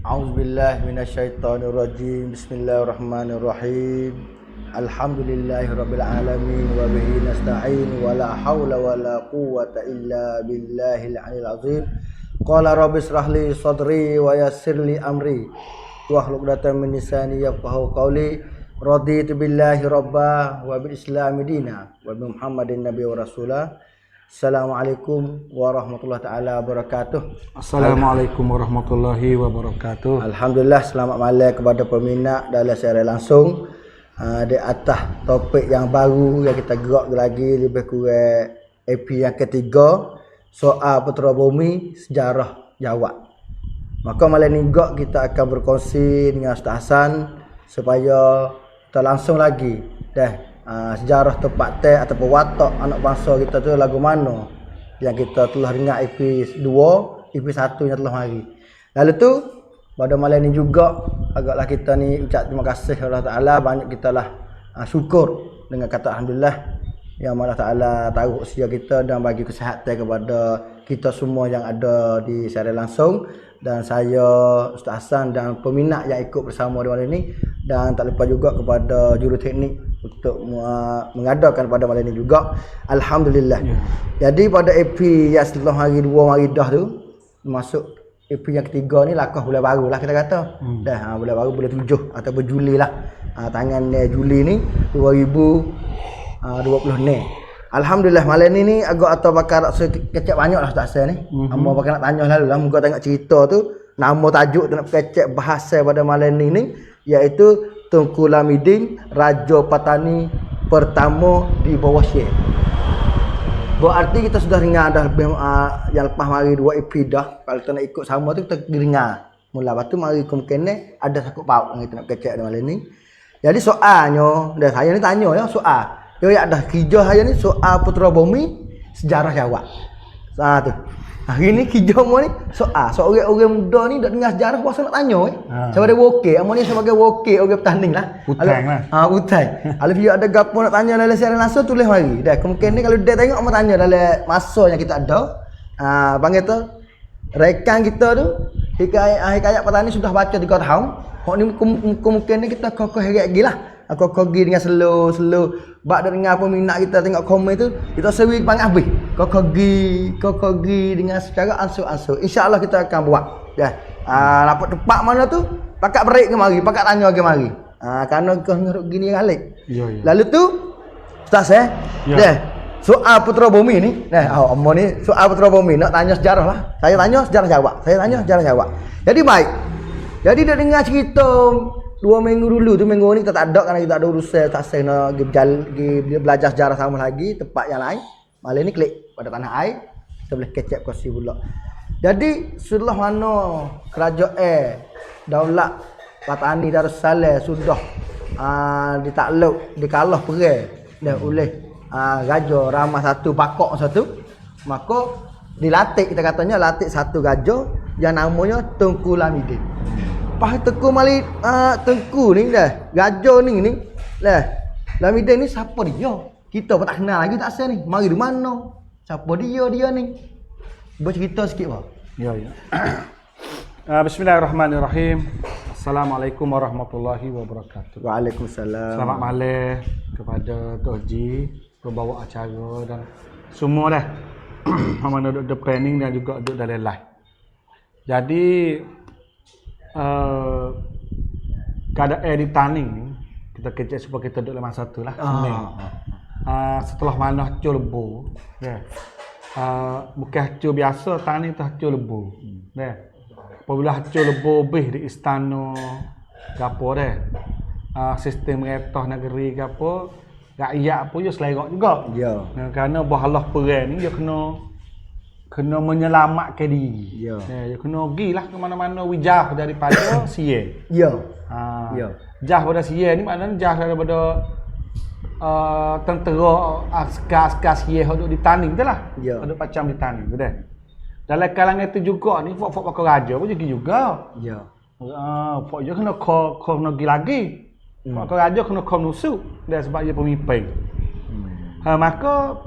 A'udzubillahi minasyaitonirrajim. Bismillahirrahmanirrahim. Alhamdulillahirabbil alamin wa bihi nasta'in wa la haula wa la quwwata illa billahil aliyil azim. Qala rabbi ishrah li sadri wa yassir li amri wahlul 'uqdatam min lisani yafqahu qawli. Raditu billahi rabba wa bil islami dina wa bi Muhammadin nabiyyi wa rasulah. Assalamualaikum warahmatullahi taala wabarakatuh. Assalamualaikum warahmatullahi wabarakatuh. Alhamdulillah, selamat malam kepada peminat dalam siaran langsung di atas topik yang baru yang kita gerak lagi lebih kurang EP yang ketiga, soal putera bumi sejarah Jawa. Maka malam ni kita akan berkongsi dengan Ustaz Hasan supaya kita langsung lagi sejarah tempat teh ataupun watak anak bangsa kita tu lagu mana yang kita telah dengar EP 2, EP 1 yang telah mari. Lalu tu pada malam ni juga agaklah kita ni ucap terima kasih Allah Taala, banyak kita lah syukur dengan kata alhamdulillah yang Allah Taala taruh usia kita dan bagi kesihatan kepada kita semua yang ada di siaran langsung, dan saya Ustaz Hasan dan peminat yang ikut bersama di malam ni, dan tak lupa juga kepada juru teknik untuk mengadakan pada malam ini juga. Alhamdulillah. Jadi pada EP yang setelah hari 2 hari dah tu, masuk EP yang ketiga ni lakah bulan baru lah kita kata. Bulan baru bulan 7 ataupun Juli lah. Tangan Juli ni 2020 ni. Alhamdulillah malam ni agak atau bakal rasa kecek banyak lah Ustaz Hasan ni. Amba bakal nak tanya lalu lah, muka tengok cerita tu, nama tajuk tu nak kecek bahasa pada malam ni iaitu Tunku Lamidin, Raja Patani pertama di bawah Syekh. Berarti kita sudah dengar dah yang lepas mari 2 EP dah. Kalau kita nak ikut sama tu kita dengar. Mula lepas tu mari kemungkinan ada sakut paut yang kita nak kecek malam ni. Jadi soalnya, dah saya ni tanya ya soal. Dia ada kerja saya ni soal putera bumi sejarah Jawa. Tu. Hari ni kerja mu ni soal seorang muda ni dak dengar sejarah puasa nak tanya sebagai wakil, amun ni sebagai wakil orang petanding lah. Utang lah. Utang. Kalau dia ada gapo nak tanya dalam siaran langsung tulis mari. Dah kemungkinan kalau dia tengok amun tanya dalam masa yang kita ada. Panggil tu rekan kita tu hikayat petani sudah baca 3 tahun. Hok ni kemungkinan kita kokoh lagi lah. Aku kogi dengan slow. Bak dah dengar peminat kita tengok komen tu, kita sewi panggil habis. Kau kogi dengan secara ansur-ansur. InsyaAllah kita akan buat. Dapat tempat mana tu, pakat break ke mari, pakat tanya ke mari. Kerana kau ngeruk gini galik. Lalu tu, Ustaz soal putera bumi ni, Amma ni soal putera bumi nak tanya sejarah lah. Saya tanya sejarah Jawa. Jadi baik. Jadi dia dengar cerita 2 minggu dulu tu, minggu ni kita tak ada kerana kita ada urusan tak saya nak pergi belajar sejarah sama lagi tempat yang lain. Malam ni klik pada tanah air, kita boleh kecap kursi pula. Jadi setelah mana kerajaan Daulat Patani Darussalam sudah ditakluk, dikalah perang oleh Raja Ramah satu Pakok satu, maka dilatih, kita katanya latih satu raja yang namanya Tunku Lamidin. Pas Tengku Mali Tengku ni dah raja ni lah Lamidin ni siapa dia? Kita pun tak kenal lagi tak asal ni. Mari di mana? Siapa dia ni? Bercerita sikit bah. Ya. Bismillahirrahmanirrahim. Assalamualaikum warahmatullahi wabarakatuh. Waalaikumsalam. Selamat malam kepada Tok Ji, pembawa acara dan semua dah. Mana duduk planning dan juga duduk dalam live. Jadi keadaan di Taning ni kita kecek supaya kita duduk dalam satu lah. Setelah mana hacur lebu, bukan hacur biasa, Taning tu hacur lebu. Apabila hacur lebu lebih di istana gapo sistem retah negeri gapo, rakyat pun dia selerak juga. Kerana bahalah perang ni dia kena menyelamatkan diri. Dia kena pergilah ke mana-mana wijah daripada Sia. Jah pada Sia ni maknanya jah daripada tentera askar Sia duduk di Taning tu lah. Duduk macam di Taning tu dah. Dalam kalangan itu juga ni fok bakal raja pun pergi juga. Fok dia kena pergi lagi. Fok raja kena nusuk dah sebab dia pemimpin. Maka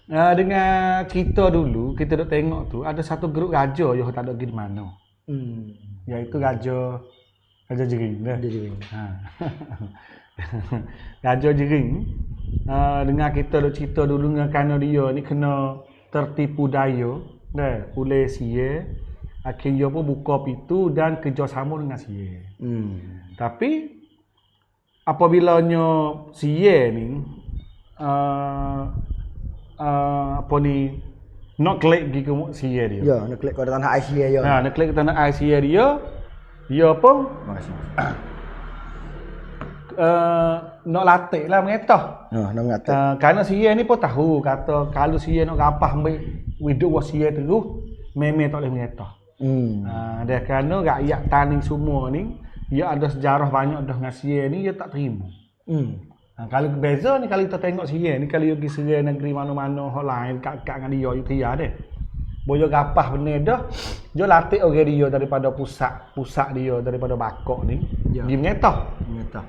Dengan kita dulu, kita duk tengok tu ada satu grup raja yang tak ada pergi di mana. Iaitu raja jering dah. Dia je. Ha. Raja jering dengan kita duk cerita dulu dengan kerana dia ni kena tertipu daya dah oleh sia. Akhirnya pun buka pintu dan kerjasama dengan sia. Tapi apabilanya sia ni apa ni nak klik pergi ke sia dia. Ya, nak klik kau tanah Asia ya. Nak klik ke tanah Asia dia. Dia pun Makasih. nak latih lah mengetah. Nak ngata. Kerana sia ni pun tahu kata kalau sia nak rapah ambil hidup sia terus memang tak boleh mengetah. Dia kerana rakyat Taning semua ni dia ada sejarah banyak dah dengan sia ni dia tak terima. Kalau beza ni kalau kita tengok sia ni kalau pergi serang negeri mana-mana hak lain kat dengan dia you dia deh. Boyo gapah benar dah. Dia latih orang dia daripada pusat dia daripada bakok ni. Ya. Dia mengetah. Ngata.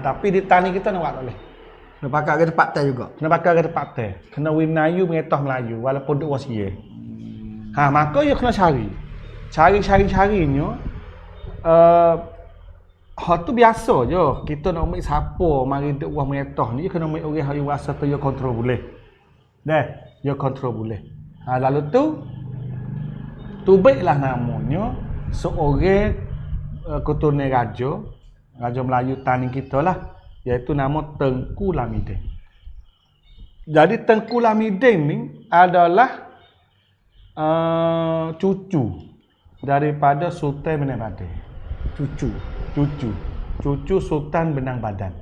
Tapi di Taning kita nak buat tak boleh. Nak pakai ke tempat teh juga. Kena pakai ke tempat teh. Kena win Melayu mengetah Melayu walaupun duk wasia. Maka dia kena cari. Cari-carinya hak tu biasa je. Kita nak ambil siapa mari duk wah mengetah ni kena ambil orang yang rasa tu dia kontrol boleh. Dia kontrol boleh. Lalu tu baiklah namanya seorang keturunan raja Melayu Taning kita lah, iaitu nama Tengku Lamidin. Jadi Tengku Lamidin ni adalah cucu daripada Sultan Benang Badan. Cucu Sultan Benang Badan.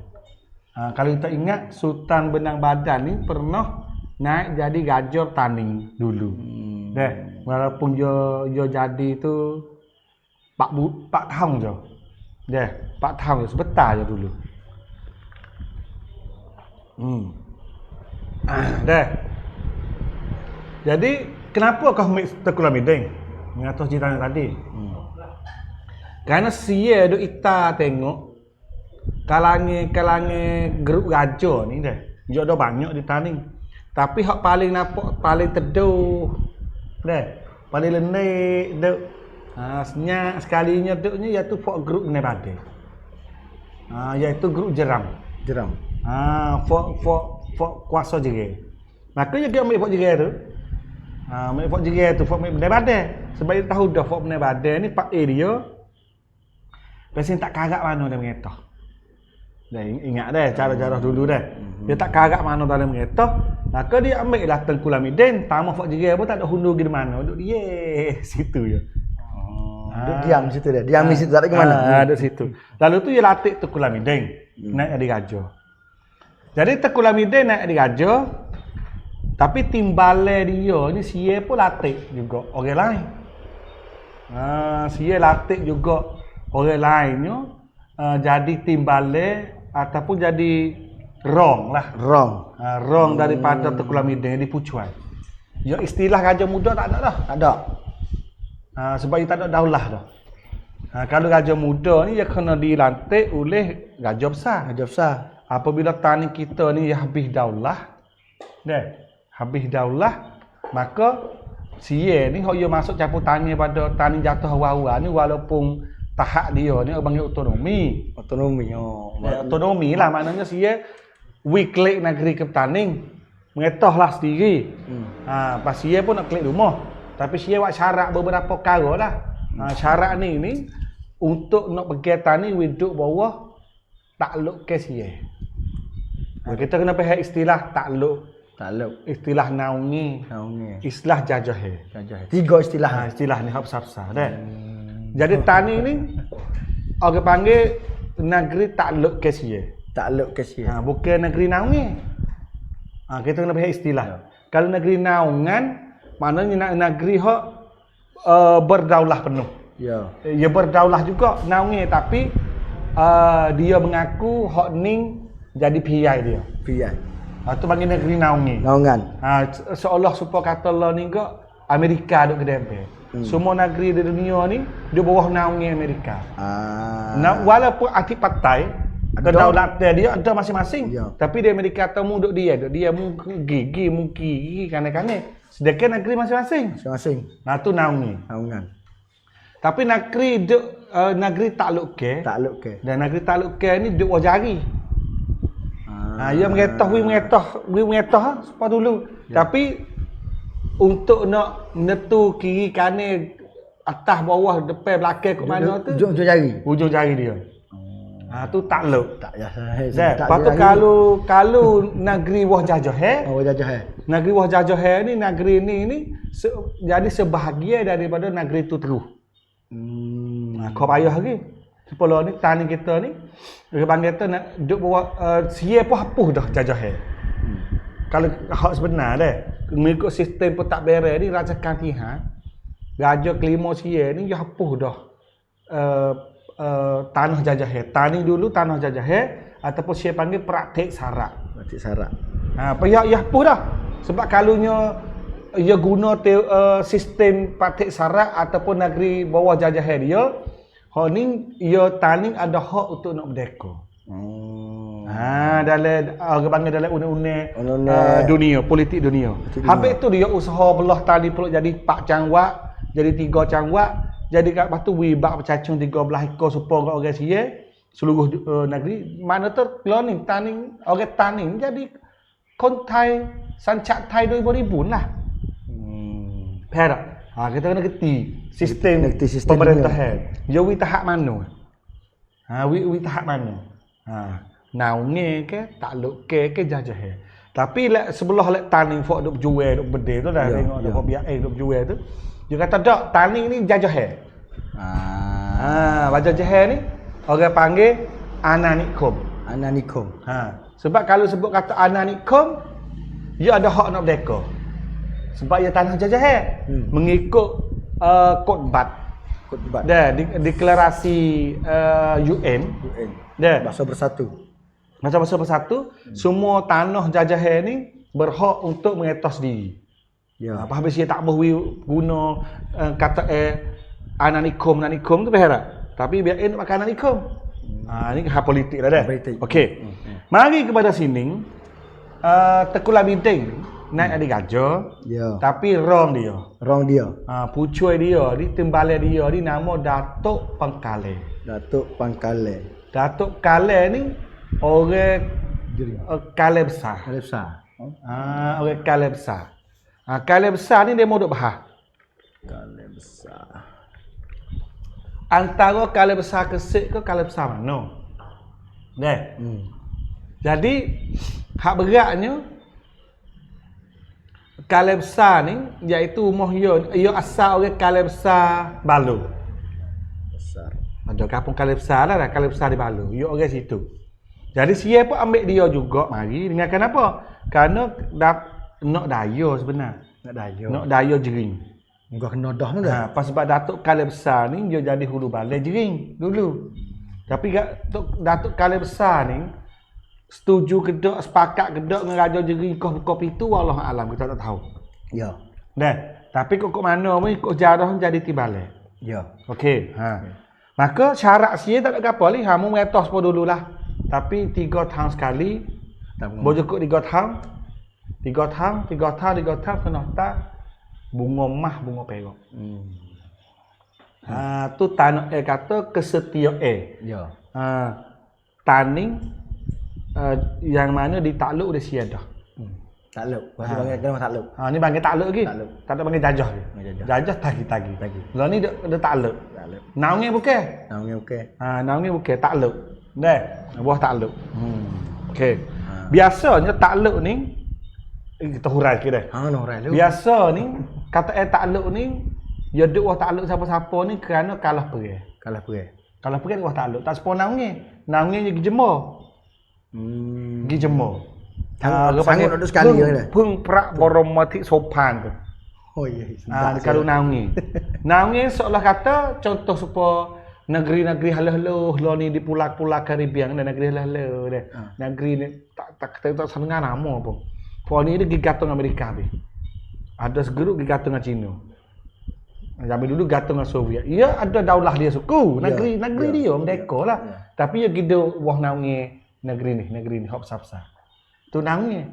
Kalau kita ingat Sultan Benang Badan ni pernah naik jadi raja Taning dulu. Walaupun dia jadi tu 4 tahun je. 4 tahun je, sebentar je dulu. Jadi kenapa kau ambil Tengku Lamidin? Mengatur cerita tadi. Kerana sia duk ita tengok kalangan grup raja ni dah. Dia ada banyak di Taning. Tapi hak paling nampak paling teduh paling lenik duk senyap sekalinya duknya iaitu fok grup Benang Badan. Iaitu grup Jeram. Fok kuasa Jerai. Maka dia ambil fok Jerai tu. Ambil fok Jerai tu fok Benang Badan. Sebab dia tahu dah fok Benang Badan ni pak dia pesen tak kagak mana dia mengetah. Ingat dah cara-cara dulu dah. Dia tak kagak mana dalam mengetah. Maka dia ambil lah Tengku Lamidin, tambah fok Jerai pun tak ada hundur pergi mana. Duduk dia situ je. Dia diam situ dia. Diam di situ tak ada ke mana. Ada situ. Lalu tu dia latih Tengku Lamidin naik jadi raja. Jadi Tengku Lamidin naik jadi raja. Tapi timbalan dia ni sia pun latih juga orang lain. Sia latih juga orang lainnya jadi timbalan ataupun jadi rong lah. Rong daripada Tengku Lamidin di Pucuan. Ya istilah raja muda tak ada dah. Tak ada. Sebab dia tak ada daulah dah. Kalau raja muda ni dia kena dilantik oleh raja besar. Apabila Taning kita ni habis daulah, maka sia ni hok dia masuk campur tangan pada Taning jatuh awal-awal ni walaupun tahap dia ni panggil otonomi. Otonomi lah maknanya sia klik negeri ke Taning mengetahlah sendiri. Pas sia pun nak klik rumah. Tapi sia buat syarat beberapa perkara lah. Syarat ni untuk nak pergi Taning hidup bawah takluk ke sia. Kita kena faham istilah takluk. Istilah naungi. Istilah jajah. 3 istilah. Istilah ni hak besar-besar dah. Jadi Taning ni orang panggil negeri takluk ke sia. Bukan negeri naungi. Kita kena faham istilah. Kalau negeri naungan maknanya negeri hak berdaulah penuh. Dia berdaulah juga naungi tapi dia mengaku hak ning jadi PI dia. Itu panggil negeri naungan. Seolah supaya kata Allah ni ke Amerika duk kedempe. Semua negeri di dunia ni dia bawah naungi Amerika. Walaupun aktif partai Kedaulatan dia ada masing-masing. Ya. Tapi di Amerika temu duk dia mu gigi kanak-kanak. Sedangkan negeri masing-masing. Masing-masing. Nah tu naungi. Naungan. Tapi negeri duk negeri takluk ke. Takluk ke. Dan negeri takluk ke ni duk wajari. Ia mengetoh sepah dulu. Ya. Tapi untuk nak menentu kiri kanan atas bawah depan belakang ke mana tu ujung jari. Ujung jari dia. Tu takluk. Tak ya. Lepas tu kalau negeri wah jajah Oh jajah negeri wah jajah ni negeri ni jadi sebahagian daripada negeri tu terus. Kau payah lagi. Sepuluh ni tani kita ni orang kata nak duk bawa sia pun hapus dah jajah. Kalau hak sebenar dah mengikut sistem pun tak beres ni rajakan Tihan raja kelima sia ni dia hapus dah tanah jajah. Tani dulu tanah jajah ataupun sia panggil praktik sarak. Praktik sarak. Pihak ia hapus dah. Sebab kalunya ia guna sistem praktik sarak ataupun negeri bawah jajah dia, hak ni ia tani ada hak untuk nak merdeka. Dalam orang panggil dalam undang-undang dunia, politik dunia. Habis tu dia usaha belah tali pula jadi 4 cangwak, jadi 3 cangwak, jadi kat lepas tu wibak bercacung 13 ekor supaya orang sia seluruh negeri. Mana tu cloning tani orang tani jadi kontai sancak Thai 2000 lah. Faham? Kita kena kerti sistem pemerintahan. Ya wi tahap mana? Wi tahap mana? Naunge ke takluk ke jajah. Tapi sebelah lek tani fok duk jual duk bedil tu dah tengok dah biak duk jual tu. Dia kata dak tani ni jajah. Jajah ni orang panggil ananikum. Ananikum. Sebab kalau sebut kata ananikum dia ada hak nak merdeka. Sebab ia tanah jajah mengikut Kotbat. Dah deklarasi UN. Dah Bahasa Bersatu. Bahasa Bersatu, semua tanah jajah ni berhak untuk mengetos diri. Ya. Apa habis dia tak boleh guna kata ananikum tu berharap. Tapi biar nak makan ananikum. Ni hak politik lah dah. Okey. Mari kepada sini Tekulah Bintang naik ada gajah. Ya. Tapi wrong dia. Pucui dia, di timbalan dia di nama Datuk Pangkale. Datuk Pangkale. Datuk Kale ni orang Kale besar. Orang Kale besar. Kale besar ni dia mau duk bahas. Kale besar. Antara Kale besar Kesik ke Kale besar mana? Dah. Jadi hak beratnya Kale besar ni iaitu umur ia asal orang Kale besar Balu. Besar. Ada kampung Kale besar lah, Kale besar di Balu. Ia orang situ. Jadi siapa pun ambil dia juga mari dengan kenapa? Kerana nak daya sebenar. Nak daya jering. Enggak kena dah tu dah. Pas sebab Datuk Kale besar ni dia jadi hulu balai jering dulu. Tapi Datuk Kale besar ni setuju kedak, sepakat kedak dengan Raja Jering kau buka pintu, Allah alam kita tak tahu. Ya. Tapi kok mana pun ikut jarah jadi tibalai. Ya. Okey. Maka syarat sia tak ada apa li, hamu mengetos pun dululah. Tapi 3 tahun sekali. Boleh cukup 3 tahun. 3 tahun kena tak bunga mah bunga perak. Tu tanah kata kesetiaan. Ya. Taning yang mana ditakluk dia sia dah. Takluk. Bahasa panggil kena takluk. Ni panggil takluk lagi. Takluk. Tak ada panggil jajah lagi. Jajah tagi. Lah ni dia takluk. Naunge bukan? Naunge bukan takluk. Dah, buah takluk. Okey. Biasanya takluk ni kita hurai sikit dah. Hurai lu. Biasa ni kata takluk ni dia duk buah takluk siapa-siapa ni kerana kalah perang. Kalah perang buah takluk. Tak sepo naunge. Naunge dia jemur. Pergi jemur. Sangat ada sekali dah. Pung prak boromati sopan tu. Oh ya. Kalau naungi. Naungi seolah kata contoh supaya negeri-negeri halah-halah lo ni di pulau-pulau Karibian dan negeri halah-halah dah. Negeri ni tak senengan nama pun. Pulau ni dia gigatung Amerika be. Ada segeruk gigatung dengan Cina. Zaman dulu gantung dengan Soviet. Ia ada daulah dia suku, negeri dia merdeka lah. Tapi ia gitu wah naungi negeri ni hok besar-besar. Tu naungi.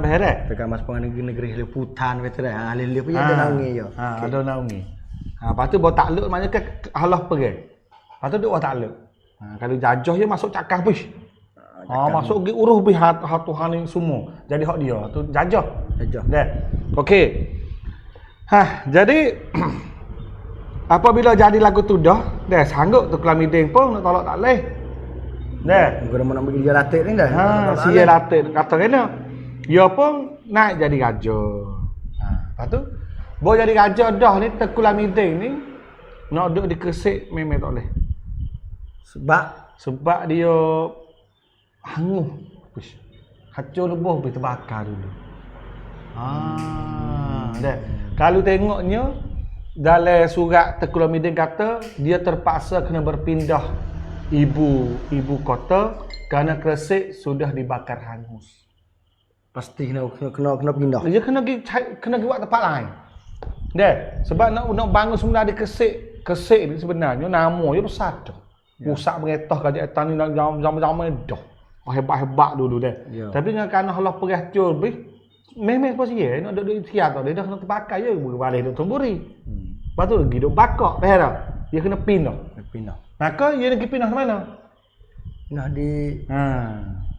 Beres. Tekan mas pengen negeri liputan betul dah. Alih pun ada naungi yo. Ada naungi. Lepas tu bawa takluk maknanya ke Allah pergi. Lepas tu duk bawa takluk. Kalau jajah dia masuk cakap habis. Masuk pergi uruh bi Tuhan ni semua. Jadi hak dia. Tu jajah. Dah. Okey. Jadi apabila jadi lagu tu dah sanggup tu Kelamiding pun nak tolak tak leh. Dah. Gua nak bagi dia latih ni dah. Sia latih kata kena. Dia pun naik jadi raja. Lepas tu boleh jadi raja dah ni Kelamiding ni nak duduk di Gresik memang tak leh. Sebab dia hanguh. Hancur lebuh pergi terbakar dulu. Dah. Kalau tengoknya dalam surat Tengku Kelamiding kata dia terpaksa kena berpindah ibu kota kerana Gresik sudah dibakar hangus. Pasti kena pindah. Dia kena pergi buat tempat lain. Dah. Sebab nak bangun semula di Gresik ni sebenarnya nama dia besar dah. Pusat mengetah kerajaan ni zaman-zaman dah. Hebat-hebat dulu dah. Tapi kerana Allah pergi lebih memang pun dia nak duduk ikhtiar tau. Dia dah kena terbakar je balik duduk Tumburi. Lepas tu pergi duduk bakar. Faham tak? Dia kena pindah. Maka dia nak pergi pindah ke mana? Nak di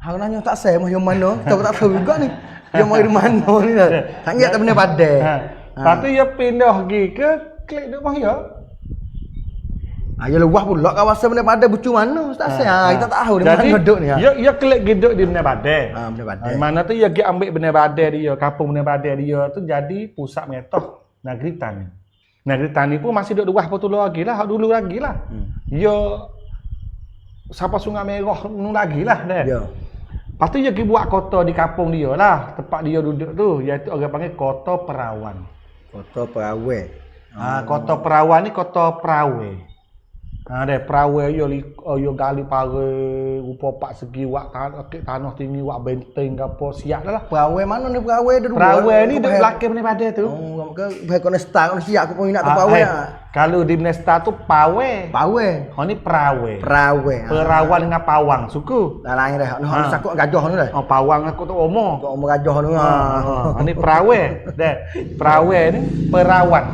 hang nanya tak saya mah yang mana? Tahu tak tahu juga ni. Yang mau di mana ni dah. Tak ingat tak benar padai. Lepas tu dia pindah pergi ke klik duduk mah ya. Ya luah pula kawasan benar padai bucu mana? Tak saya. Kita tak tahu di mana duduk ni. Dia klik duduk di benar padai. Benar padai. Mana tu dia pergi ambil benar padai dia, kampung benar padai dia tu jadi pusat mengetah negeri tani. Negeri tani pun masih duduk luah betul lagi lah, dulu lagi lah. Dia sampai Sungai Merah nu lagi lah dah. Lepas tu dia pergi buat kota di kampung dia lah, tempat dia duduk tu, iaitu orang panggil Kota Perawan. Kota Perawe. Kota Perawan ni kota Perawe. Dah Perawe yo gali pare rupa pak segi wak tanah tinggi wak benteng ke apa siap dah lah. Perawe mana ni Perawe dulu? Perawe ni duk belakang ni pada tu. Ke bahai Konesta kan siap aku pun nak tu Perawe. Kalau di Nesta tu Pawe. Ni Perawe. Perawan dengan Pawang suku. Dah lain dah. Nak sakut gajah ni dah. Pawang aku tu omo. Kau omo gajah ni. Ni Perawe. Dah. Perawe ni Perawan.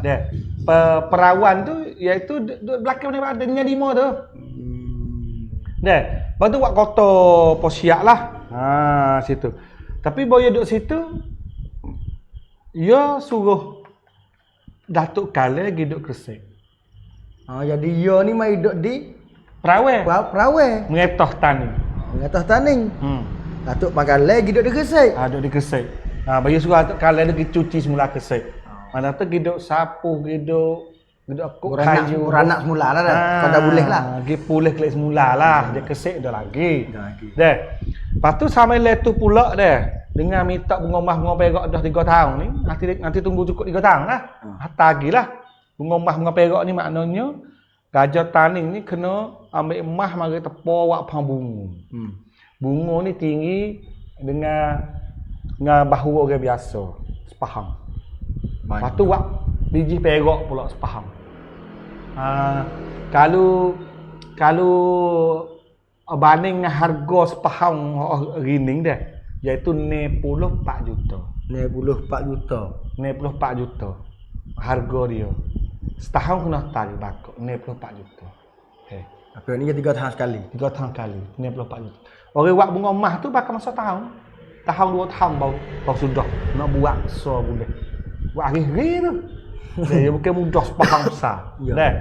Dah. Perawan tu iaitu belakang ni adanya 5 tu. Dah. Lepas tu buat kota Posiak lah. Situ. Tapi bila duduk situ dia suruh Datuk Kale pergi duduk Gresik. Jadi dia ni mai duduk di Perawe. Mengetah tani. Datuk Kale pergi duduk di Gresik. Duduk di Gresik. Bagi suruh Datuk Kale dia pergi cuci semula Gresik. Mana tu hidup sapu, hidup akuk kayu. Beranak semula lah dah. Pada boleh lah. Pergi pulih klik semula lah. Dia Gresik dah lagi. Dah. Lepas tu sampai letu pula dah. Dengan minta bunga perak dah 3 tahun ni. Nanti tunggu cukup 3 tahun lah. Hatta lagi lah. Bunga perak ni maknanya Raja Taning ni kena ambil emas mari tepor wak pang bunga. Bunga ni tinggi dengan bahu orang biasa. Sepahang. Lepas tu wak biji perak pula sepahang. Kalau banding dengan harga sepahang rining dah iaitu 64 juta. 64 juta. Harga dia. Setahun kena tali bakok 64 juta. Apa ni 3 tahun sekali. 3 tahun sekali 64 juta. Orang buat bunga emas tu bakal masa tahun. Tahun 2 tahun baru sudah nak buat so boleh. Buat hari-hari tu. Dia bukan mudah sepahang besar. Dah.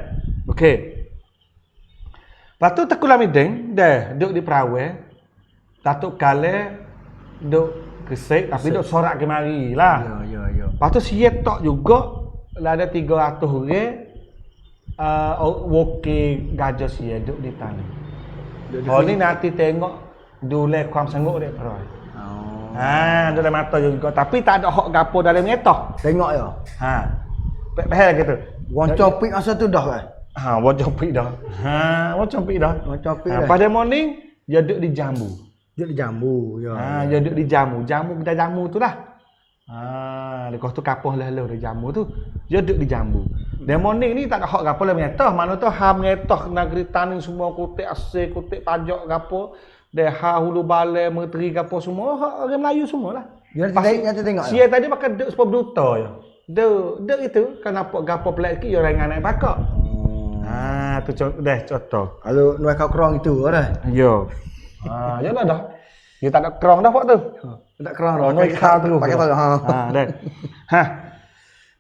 Okey. Lepas tu Tengku Kelamiding dah duduk di Perawe. Datuk Kale duduk Gresik tapi duduk sorak ke mari lah. Lepas tu Sietok juga lah ada 300 orang wakil gajah sia duduk di tanah. Ni nanti tengok dulai kuam sanggup dek Perawe. Dalam mata juga tapi tak ada hak gapo dalam ngetah. Tengok ya. Behel gitu. Wong copik masa tu dah kan. Wong copik dah. Pada morning dia duduk di jambu. Dia di jambu. Dia duduk di jambu. Jamu kita jamu tu lah. Lepas tu kapoh lelah di jambu tu. Dia duduk di jambu. Demonik ni tak hak gapo lah mengetah. Mana tu ha mengetah negeri Taning semua kutik asing, kutik pajak gapo. Dia ha hulu balai, menteri gapo semua. Hak orang Melayu semualah. Dia tengok. Sia tadi pakai duk sepuluh berduta je. Duk itu kan nampak gapo pelik sikit dia orang naik pakak. Tu contoh. Kalau nuai kau kerong itu dah. Yo. Ya dah. Dia tak ada kerong dah pak tu. Tak kerong dah. Nuai kau tu. Pakai tu. Dah.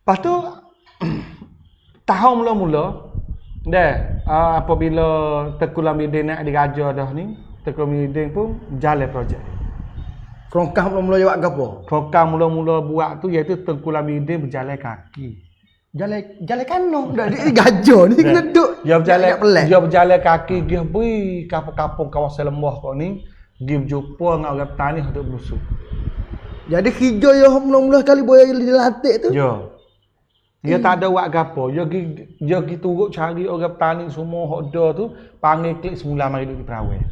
Lepas tu tahun mula-mula apabila Tengku Lamidin nak diraja dah ni, Tengku Lamidin pun jalan projek. Kerongkah mula-mula buat gapo? Kerongkah mula-mula buat tu iaitu Tengku Lamidin berjalan kaki. Jalan kano. Dah dia gajah ni kena duduk. Dia berjalan kaki, dia pergi kampung-kampung kawasan lembah kau ni, dia berjumpa dengan orang petani hendak berlusuk. Jadi hijau yang mula-mula kali boleh dilatih tu. Ya. Dia tak ada buat gapo. Dia pergi turut cari orang petani semua hok ada tu, panggil klik semula mari duduk di perawan.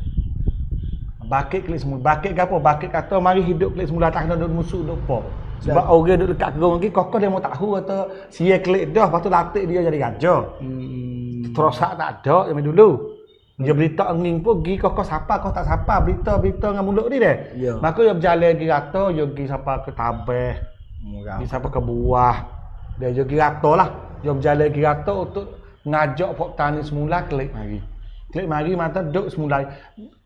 Bakit klik semula. Bakit gapo? Bakit kata mari hidup klik semula tak kena duduk musuh duduk apa. Sebab orang duduk dekat gerong lagi kokoh dia mau tahu kata sia klik dah, lepas tu latih dia jadi raja. Terosak tak ada zaman dulu. Dia berita angin pun pergi kokoh siapa kau tak siapa berita dengan mulut ni deh. Maka dia berjalan pergi rata, dia pergi siapa ke tabeh. Pergi siapa ke buah. Dia pergi rata lah. Dia berjalan pergi rata untuk ngajak pok tani semula klik mari. Klik mari mata duduk semula.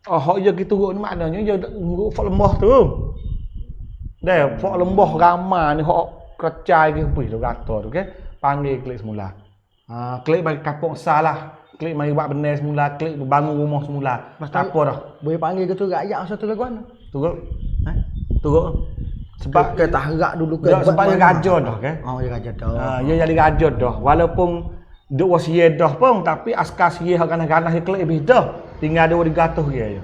Hak dia pergi turun ni maknanya dia nguruk fok lembah tu. Dah fok lembah ramai ni hak kercai ke pergi rata tu okey. Panggil klik semula. Klik bagi kampung salah. Klik mari buat benar semula, klik bangun rumah semula. Tak apa dah. Boleh panggil ke tu rakyat satu lagu mana? Turut. Turut. Sebab ke tahrak dulu ke. Sebab dia raja dah kan. Dia raja dah. Dia jadi raja dah. Walaupun duk wasia dah pun tapi askar sia hak ganas-ganas klik lebih dah. Tinggal ada 200 dia je.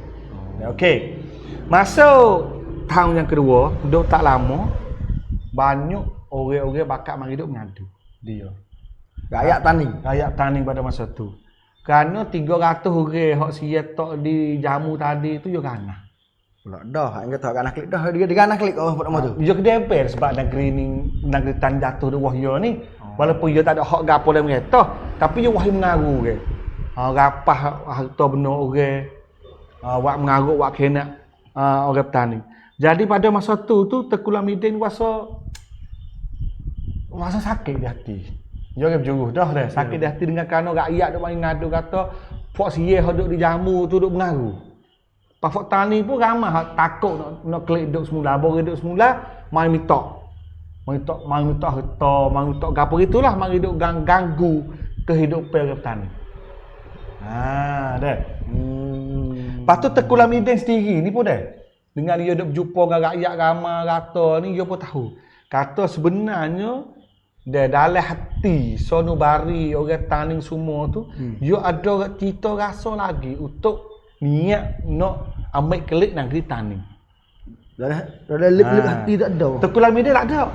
Okey. Masuk tahun yang kedua, duk tak lama banyak orang-orang bakat mari duk mengadu dia. Rakyat Tani pada masa tu. Kerana 300 orang hak sia tok di jamu tadi tu yo ganas. Pula dah, hang kata ganas klik dah dia ganas klik pada masa tu. Dia kedempel sebab negeri ni negeri tan jatuh dewa dia ni. Walaupun dia tak ada hak gapo dalam kereta, tapi dia wahai mengaru ke. Rapah harta benar orang. Wak mengarut wak kena orang petani. Jadi pada masa tu Tengku Lamidin rasa sakit di hati. Dia berjuruh dah sakit di hati dengan kerana rakyat duk main ngadu kata pok sia hok duk di jamu tu duk mengaru. Pak fok tani pun ramai hak takut nak klik duk semula, boleh duk semula mai minta harta, mai minta gapo gitulah, mari duk ganggu kehidupan orang petani. Dah. Lepas tu Tengku Lamidin sendiri ni pun dah. Dengan dia duk berjumpa dengan rakyat ramai rata ni dia pun tahu. Kata sebenarnya dia dalam hati sonubari orang tani semua tu, dia ada cita rasa lagi untuk niat nak ambil kelik negeri Tani. Dalam lip hati tak ada. Tengku Lamidin tak ada.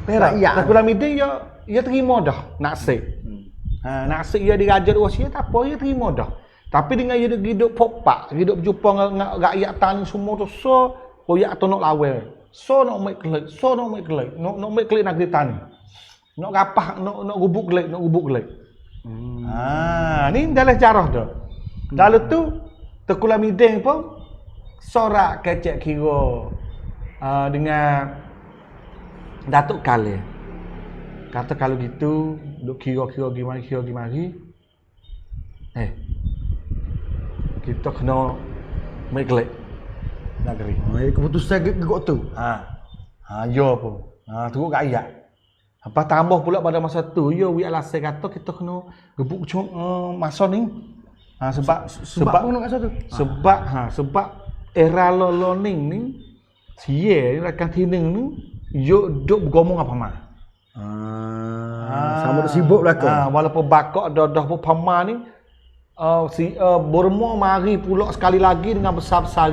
Perak. Tengku Lamidin dia terima dah nasib. Nasib dia diraja Rusia tak apa, dia terima dah. Tapi dengan dia hidup popak, hidup berjumpa dengan rakyat Tani semua tu, so royak tu nak lawan. So nak ambil kelik, nak ambil kelik negeri Tani. Nak rapah, nak gubuk kelik. Ni dalam sejarah dah. Lalu tu Tengku Lamidin pun sorak kecek kira dengan Datuk Khalil. Kata kalau gitu duk kira-kira gimana kita kena ambil negeri. Keputusan gegok tu. Ya pun. Teruk rakyat. Apa tambah pula pada masa tu, ya wi alasai kata kita kena gebuk masa ni. Sebab mana kat situ? Sebab era loloning ni sia rakan tineng ni yo duk bergomong apa mah. Sama sibuk belaka. Walaupun bakok dah pun pama ni Burma mari pula sekali lagi dengan besar-besar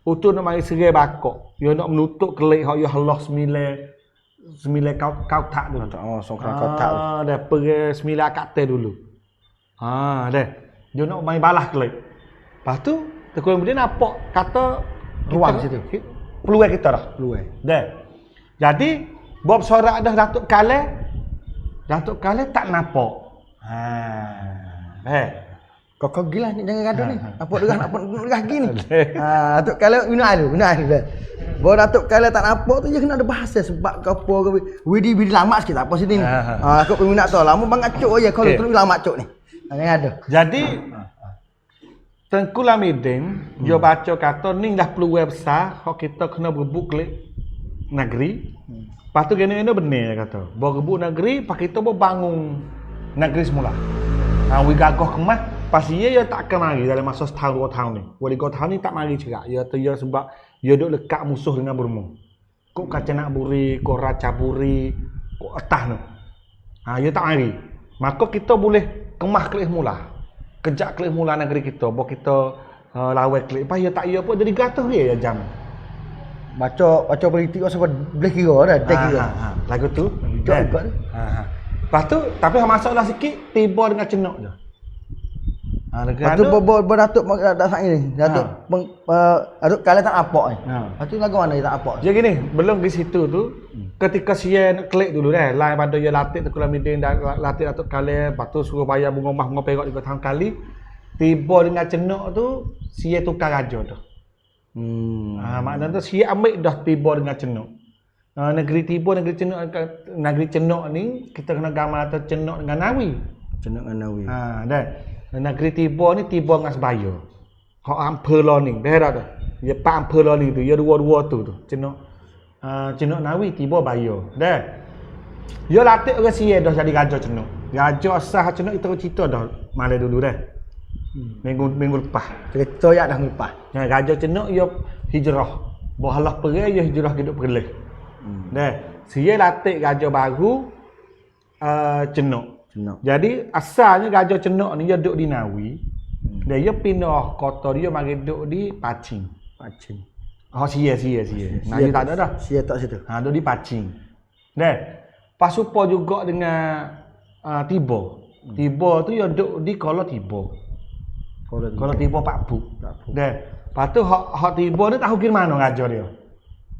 untuk nak mari serai bakok. Yo nak menutup kelik hak yo Allah sembilan kau tak dulu. Songkran kau tak. Dah pergi sembilan akad dulu. Dah. Dia nak main balas kelik. Lepas tu Tengku Lamidin nampak kata ruang situ. Peluang kita dah. Peluang. Dah. Jadi Bob sorak dah Datuk Kale tak nampak. Kau gila ni jangan gaduh ni. Apa derah gini. Datuk Kale guna alu dah. Bawa Datuk Kale tak nampak tu je kena ada bahasa sebab kau apa Widi lama sikit tak apa sini ni. Aku peminat tu lama bang acuk je kalau tu lama acuk ni. Jangan ada. Jadi Tengku Lamidin dia baca kata ni dah peluang besar hok kita kena berebut klik negeri. Lepas tu gini benar kata. Berebut negeri pak kita bangun negeri semula. We gagah kemas pas ia tak akan mari dalam masa setahun 2 tahun ni. 2 tahun ni tak mari cerak. Ia tu sebab dia duk lekat musuh dengan Burma. Kok Kacanak Buri, kok Raca Buri, kok Etah tu. Dia tak mari. Maka kita boleh kemas kelih mula. Kejak kelih mula negeri kita. Bawa kita lawan kelih. Lepas dia tak ia pun jadi gatuh dia jam. Baca politik kau sebab boleh kira dah. Dah kira. Lagu tu. Ikut. Lepas tu, tapi masalah sikit, tiba dengan cenok je. Lepas tu beratuk dah sang ni. Datuk Kale tak nampak ni. Lepas tu lagu mana dia tak nampak? Jadi gini, belum di situ tu, ketika saya klik dulu dah, lain pada dia latih Tengku Lamidin dan latih Datuk Kale, lepas tu suruh bayar bunga perak 3 tahun kali, tiba dengan cenok tu, saya tukar raja tu. Maknanya tu saya ambil dah tiba dengan cenok. Negeri tiba, negeri cenok ni, kita kena gambar atau cenok dengan Nawi. Cenok dengan Nawi. Dan negeri tiba ni tiba dengan Sebaya. Hak Ampela ni, dah dah. Dia Pak Ampela ni tu, dia dua-dua tu. Cenok Nawi tiba Bayo. Dah. Dia latih orang sia dah jadi raja cenok. Raja asal cenok kita cerita dah malam dulu dah. Minggu lepas. Cerita yak dah lepas. Raja cenok dia hijrah. Bahalah pergi dia hijrah hidup perleh. Dah. Sia latih raja baru cenok. Jadi asalnya Raja Cenok ni dia duduk di Nawi. Dia pindah kota dia mari duduk di Pacing. Sia. Nawi tak ada dah. Sia tak situ. Duduk di Pacing. Pas supa juga dengan Tiba. Tiba tu dia duduk di Kuala Tiba. Kuala Tiba Pak Bu. Lepas tu hak Tiba ni tahu pergi mana raja dia.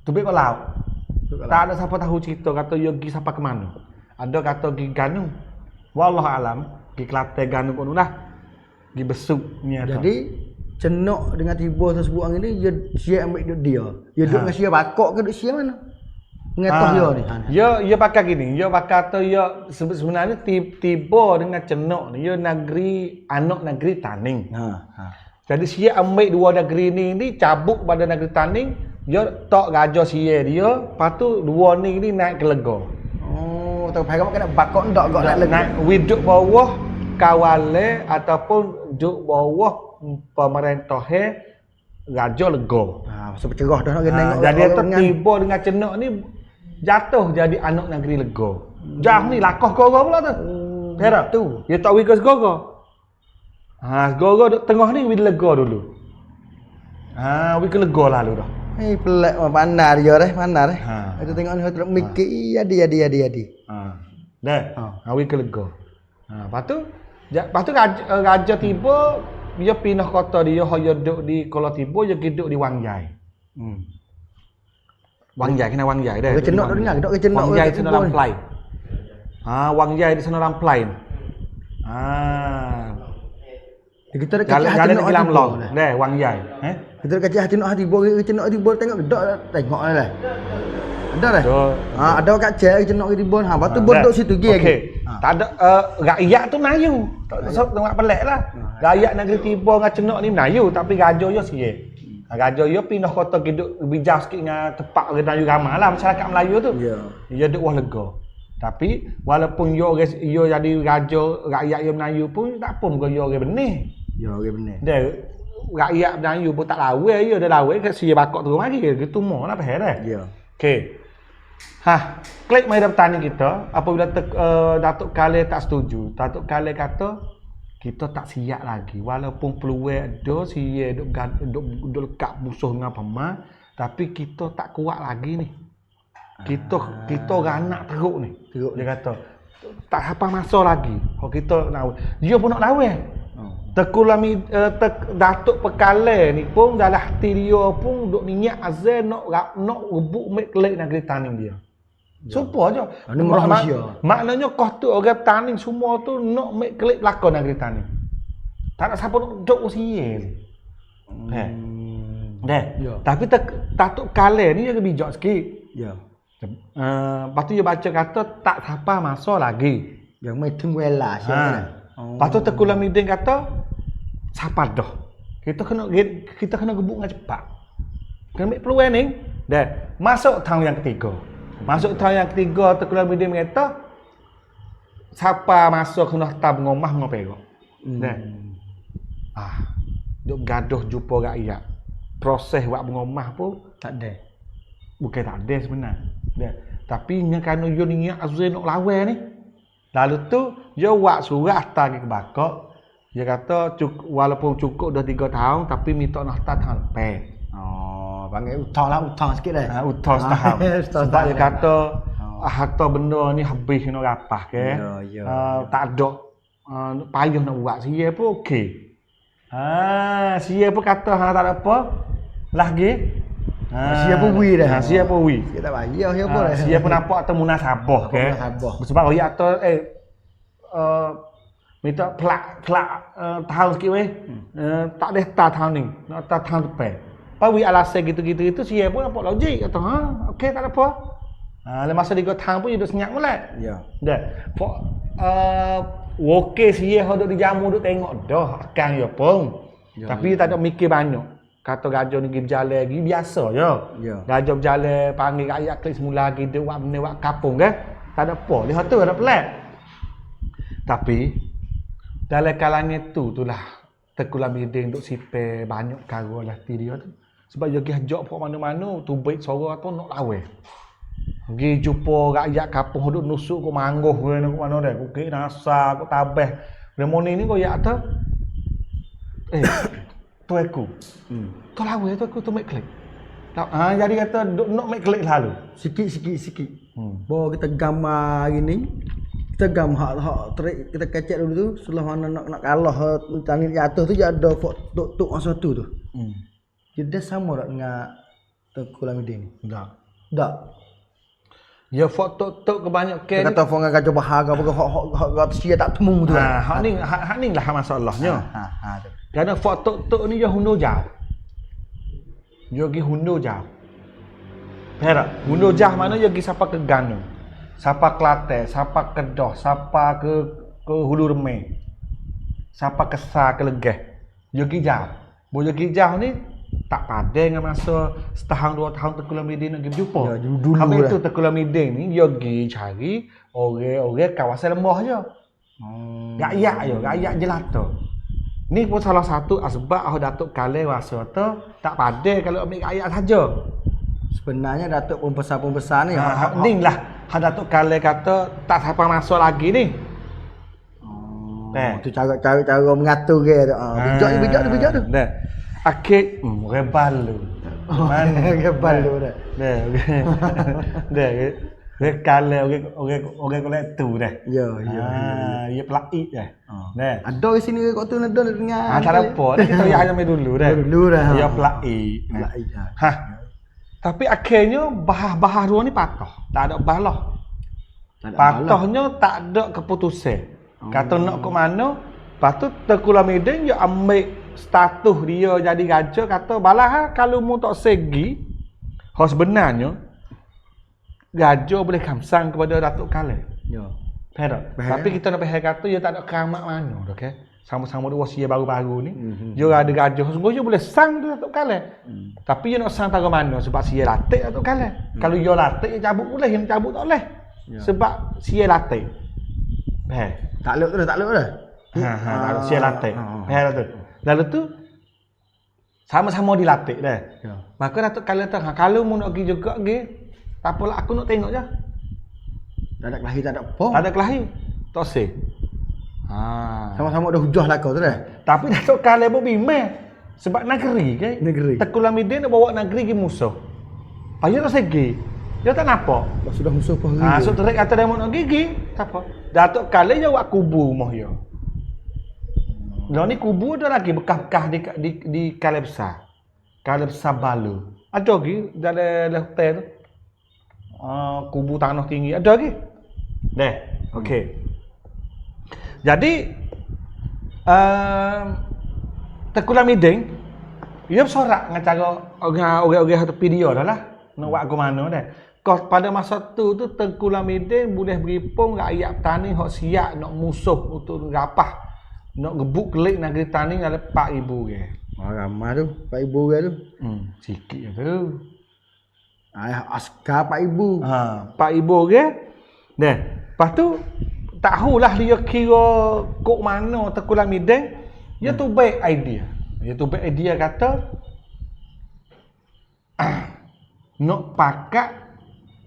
Tubik ke laut. Tak ada siapa tahu cerita kata dia pergi sampai ke mana. Ada kata pergi Ganu. Wallahu alam, di Kelantan Ganu pun dah di besuknya. Jadi Cenok dengan Tiba tersebut ini dia ambil duduk dia. Dia duduk dengan sia bakok ke duduk sia mana? Ngetoh dia ni. Dia pakai gini, dia pakai tu dia sebenarnya Tiba dengan Cenok ni dia negeri anak negeri Taning. Jadi sia ambil dua negeri ni cabut pada negeri Taning, dia tak raja sia dia, lepas tu dua ni naik ke Lega. Tak faham kena bakok ndak kok nak naik widuk bawah kawale ataupun duk bawah pemerintah raja Lega. Masa bercerah dah nak tengok. Jadi Tiba dengan Cenok ni jatuh jadi anak negeri Lega. Jah ni lakoh goro pula tu. Tera tu. Dia tak wigas goro. Goro duk tengah ni wid Lega dulu. Wid ke Lega lalu dah. Pelak pandai dia pandai. Itu tengok ni terus mikir jadi. Dah. Wid ke Lega. Lepas tu raja Tiba dia pindah kota dia duduk di Kuala Tiba, dia duduk di Wangjai. Wangjai kena Wangjai dah. Ke Cenok tu dengar, duduk ke Cenok. Wangjai di sana Ramplai. Wangjai di sana Ramplai. Kita dekat hati Cenok dalam long. Dah Wangjai. Kita dekat Cenok hati Tiba, Cenok Tiba tengok gedok tengok lah. Ada dah. Ada kat Cenok Tiba. Lepas tu duduk situ lagi. Tak ada rakyat tu Melayu. Tak tengok pelik lah. Rakyat negeri Tiba dengan Cenok ni Melayu tapi raja dia sia. Raja dia pindah kota duduk bijak sikit dengan tempat orang Melayu ramai lah masyarakat Melayu tu. Dia duduk Wah Lega. Tapi walaupun dia jadi raja rakyat dia Melayu pun tak apa muka dia orang benih. Ya orang benih. Dia rakyat Melayu pun tak lawan dia dah lawan kat sia bakok terus mari gitu mau lah pasal dah. Ya. Okey. Klik mai petani kita apabila Datuk Kale tak setuju. Datuk Kale kata kita tak siap lagi walaupun peluang ada sia duk lekat musuh dengan Pema tapi kita tak kuat lagi ni. Kita ranak teruk ni. Dia kata tak apa masa lagi. Kalau kita nak dia pun nak lawan. Datuk Pekale ni pun dalam hati dia pun duk niat azan nak rebut mek kelek negeri Taning dia. Sumpah je. Ini murah manusia. Maknanya kau tu orang tani semua tu nak make klik lakon negeri tani. Tak nak siapa nak duduk usia. Deh. Ya. Tapi tatuk kale ni dia bijak sikit. Ya. Lepas tu dia baca kata tak siapa masa lagi. Yang mai tungguela siapa. Lepas tu Tengku Lamidin kata siapa dah. Kita kena gebuk dengan cepat. Kena ambil peluang ni. Dah. Masuk tahun yang ketiga. Masuk tahun yang ketiga Tengku Lamidin kata siapa masuk kena tab ngomah ngopegok. Dah. Duk gaduh jumpa rakyat. Proses buat pengomah pun Tak ada. bukan tak ada sebenarnya. Dia. Tapi nya kerana yo niat Azrael nak lawan ni. Lalu tu dia buat surat hantar ke bakok. Dia kata walaupun cukup dah 3 tahun tapi minta nak hantar tahun lepas. Panggil utang sikit dah. Utang setahun. Sebab dia kata Oh. harta benda ni habis kena rapah ke. Ya. Tak ada payah nak buat. Sia pun okey. Sia pun kata tak ada apa. Lagi. Sia pun wi dah. Sia pun wi. Kita tak payah siapa dah. Sia pun nampak tu munasabah ke. Munasabah. Sebab royak tu minta pelak tahun sikit weh. Tak ada tak tahun ni. Nak tak tahun depan. Apa wi alasan gitu-gitu itu sia pun nampak logik kata okey tak ada apa. Lepas masa 3 tahun pun dia duk senyap molek. Ya. Dah. Okey sia duk dijamu duk tengok dah akan ya pun. Ya, Tapi dia tak ada mikir banyak. Kata gajah ni pergi berjalan lagi biasa je. Ya. Gajah berjalan panggil rakyat klik semula lagi dia buat benda buat kapung kan. Tak ada apa. Dia tu ada pelik. Tapi dalam kalangan itulah Tengku Lamidin duk sipir banyak perkara lah dia tu. Sebab dia pergi hajak pok mana-mana tu baik suara tu nak lawan. Pergi jumpa rakyat kampung duk nusuk ke mangguh ke mana dah. Kukik nasa, kuk tabeh. Demoni ni kau yak tu. Tu aku. Tu lawan tu aku tu make klik. Jadi kata duk nak make klik lalu. Sikit. Bawa kita gambar hari ni. Kita gambar hak trik kita kecek dulu tu setelah mana nak kalah tani jatuh tu dia ada foto masa tu tu. Dia sama tak dengan Tengku Lamidin ni? Tak. Ya foto tu kebanyakan Dia kata fong gajah bahaga apa hak sia tak temu tu. hak ni lah masalahnya. Tu. Kerana foto tu ni dia hundur jauh. Dia pergi hundur jauh. Perak. Hundur jauh mana dia pergi siapa ke Ganu. Siapa Kelantan, siapa Kedah, siapa ke Hulu Remeh. Siapa ke Sar ke Legeh. Dia pergi jauh. Bila pergi jauh ni tak padan dengan masa setahun 2 tahun Tengku Lamidin nak pergi berjumpa. Ya, dulu Habis dah. tu Tengku Lamidin ni dia pergi cari orang-orang kawasan lembah je. Rakyat jelata. Ni pun salah satu sebab Datuk Khalil rasa tu tak padan kalau ambil rakyat saja. Sebenarnya Datuk pembesar-pembesar ni Ni lah Datuk Khalil kata tak siapa masuk lagi ni. Tu cara mengatur ke tu. Bijak tu. Dah. Akhir rebal lu. Mana Rebal lu dah. Dah. Dia Khalil orang kolektor dah. Ya. Dia pelaik dah. Dah. Ada di sini kau tu ada dengar. Tak ada apa. Kita lihat aja dulu dah. Dulu dah. Dia pelaik. Tapi akhirnya bahah-bahah dua ni patah. Tak ada balah. Patahnya tak ada keputusan. Kata nak ke mana, lepas tu Tengku Lamidin dia ambil status dia jadi raja, kata balah kalau mu tak segi, sebenarnya raja boleh kamsang kepada Datuk Khalil. Ya. Perak. Tapi kita nak pahal kata dia tak ada keramat mana, okey. Sama-sama dua wasia baru-baru ni. Dia ada raja semua dia boleh sang tu Datuk Khalil. Tapi dia nak sang tahu mana sebab sia latih Datuk Khalil. Kalau dia latih dia cabut boleh, dia cabut tak boleh. Sebab sia latih. Takluk tu dah. Takluk sia latih. Tu. Lalu tu sama-sama dilatih dah. Maka Datuk Khalil kata, kalau mu nak pergi juga pergi, tak apalah aku nak tengok je. Tak ada kelahi, tak ada apa. Tak ada kelahi. Tak sih. Sama-sama dah hujah lah kau tu dah. Tapi Datuk Khalil pun bimbang. Sebab negeri kan. Tengku Lamidin nak bawa negeri ke musuh. Payah tak segi. Dia tak nampak. Sudah musuh pun. So terik kata dia mau nak gigi. Tak apa. Datuk Khalil dia buat kubur rumah dia. Lah ni kubur ada lagi bekas-bekas di Khalil besar. Khalil besar Balu. Ada lagi dalam hotel tu. kubu tanah tinggi ada lagi. Deh, okey. Jadi Tengku Lamidin dia bersorak dengan cara orang-orang tepi dia dah lah. Nak buat ke mana dah. Kau pada masa tu Tengku Lamidin boleh beripung rakyat petani hok siap nak musuh untuk rapah. Nak gebuk kelik negeri tani ada 4,000 ke. Ramai tu, 4,000 ke tu. Sikit je tu. Askar 4,000. 4,000 ke. Dah. Lepas tu tahulah dia kira kok mana Tengku Lamidin. Dia tu baik idea. Dia tu baik idea kata nak pakat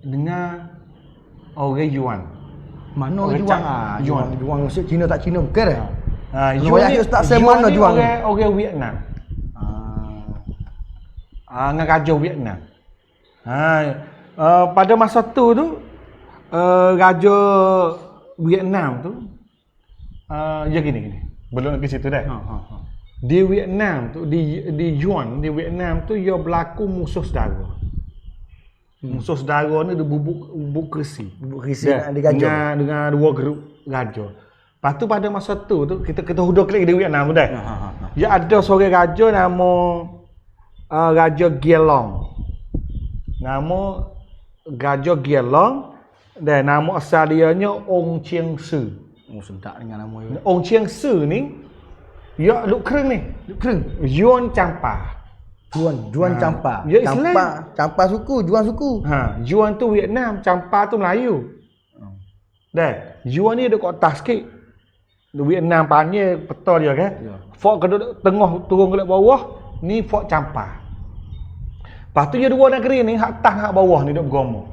dengan orang Yuan. Mana Orang juang? Juang. Juang maksud Cina tak Cina bukan dah. Yuan ni tak semana ni juang. Orang Vietnam. Dengan raja Vietnam. Pada masa tu raja Vietnam tu dia gini. Belum nak ke situ dah. Di Vietnam tu di Yuan di Vietnam tu dia berlaku musuh saudara. Musuh saudara ni dia bubuk kersi. Bubuk kersi nak digajah. Dengan dua grup raja. Lepas tu pada masa tu kita hudur klik di Vietnam tu dah. Dia ada seorang raja nama Raja Gielong. Nama Raja Gielong dan nama asalnya Ong Chieng Si. Sedap dengan nama dia. Ong Chieng Si ni dia Luk Kreng ni. Luk Kreng. Yuan Champa. Juan Campa. Ya, Islam. Campa suku, Juan suku. Yuan tu Vietnam, Champa tu Melayu. Dah. Yuan ni ada kat atas sikit. Di Vietnam panggil peta dia kan. Ya. Fort ke tengah turun ke bawah, ni Fort Champa. Lepas tu dia dua negeri ni hak atas hak bawah ni duk bergama.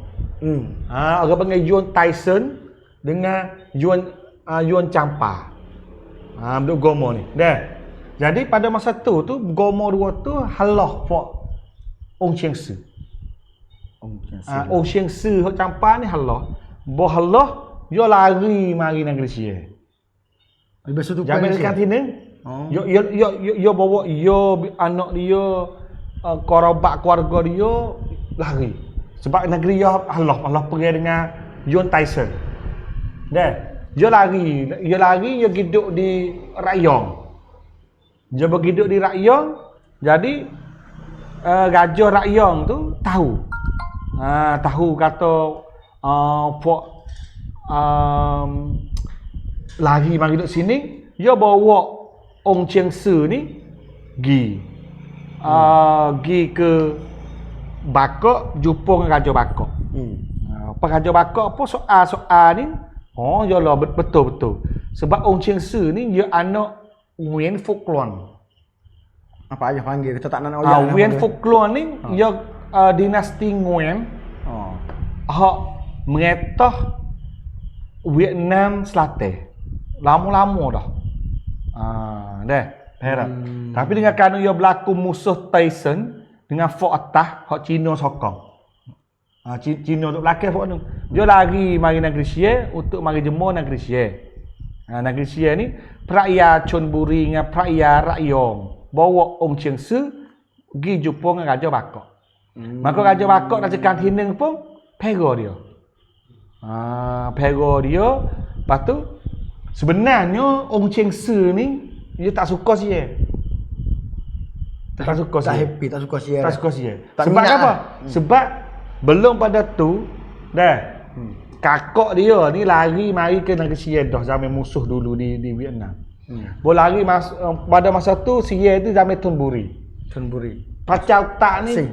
Orang panggil Yuan Tyson dengan Yuan Champa. Duk bergama ni. Dah. Jadi pada masa tu bergama dua tu halah Fort Ong Chieng Si. Ong Chieng Si hak Champa ni halah. Boh halah dia lari mari negeri Sia. Lepas tu Jamin dekat sini. Yo bawa yo anak dia kerabat keluarga dia lari. Sebab negeri dia Allah pergi dengan Yuan Tyson. Dah. Dia lari, dia hidup di Rayong. Dia berhidup di Rayong. Jadi Raja Rayong tu tahu. Tahu kata Fort lari mari duduk sini, dia bawa Ong Chieng Si ni pergi ke Bakok jumpa dengan Raja Bakok. Apa Raja Bakok apa soal ni? Ya lah betul. Sebab Ong Chieng Si ni dia anak Nguyen Phuc Luan. Apa aja panggil kita tak nak oyak. Nguyen Phuc Luan ni dia dinasti Nguyen. Hak meretah Vietnam Selatan. Lama-lama dah. Dah. Heran. Tapi dengan kerana dia berlaku musuh Tyson dengan Fort atas, hak Cina sokong. Cina duk belakang Fort tu. Dia lari mari negeri Sia untuk mari jemur negeri Sia. Negeri Sia ni Praia Chonburi dengan Praia Rayong. Bawa Ong Chieng Si pergi jumpa dengan Raja Bakok. Maka Raja Bakok nak cekan Hineng pun pera dia. Pera dia. Lepas tu sebenarnya Ong Chieng Si ni dia tak suka Sia. Tak suka Sia. Tak happy, tak suka Sia. Tak suka Sia. Tak Sebab minat apa? Sebab belum pada tu dah kakak dia ni lari mari ke negeri Sia dah zaman musuh dulu di Vietnam. Boleh lari pada masa tu Sia tu zaman Tun Buri. Pacau tak ni.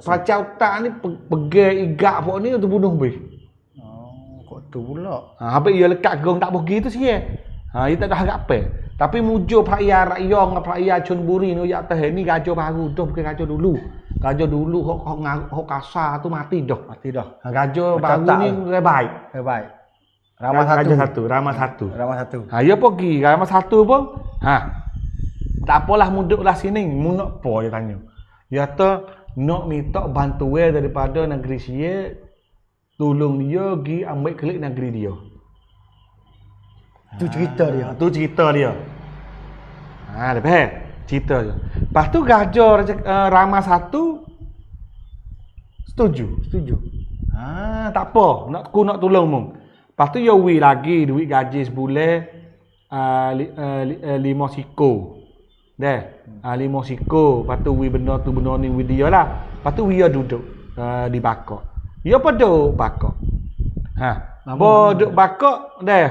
Pacau tak ni pergi igak pok ni untuk bunuh bih. Kok tu pula. Habis dia lekat gerong tak pergi tu Sia. Dia tak ada harap apa. Tapi mujur Praia Rayong dengan Praia Chonburi ni atas ni raja baru dah bukan raja dulu. Raja dulu hok kasar tu mati dah. Raja baru ni baik. Ramah satu. Dia pergi Ramah satu pun. Tak apalah muduklah sini. Mu nak apa dia tanya. Dia kata nak minta bantuan daripada negeri Sia. Tolong dia pergi ambil kelik negeri dia. Tu cerita dia. Lepas cerita dia. Lepas tu Raja Ramah satu setuju. Tak apa. Nak tolong mung. Lepas tu yo wi lagi duit gaji sebulan 5 siko. Deh. 5 siko. Lepas tu wi benda tu benda ni wi dia lah. Lepas tu wi yo duduk di bakok. Yo pada bakok. Duduk bakok deh.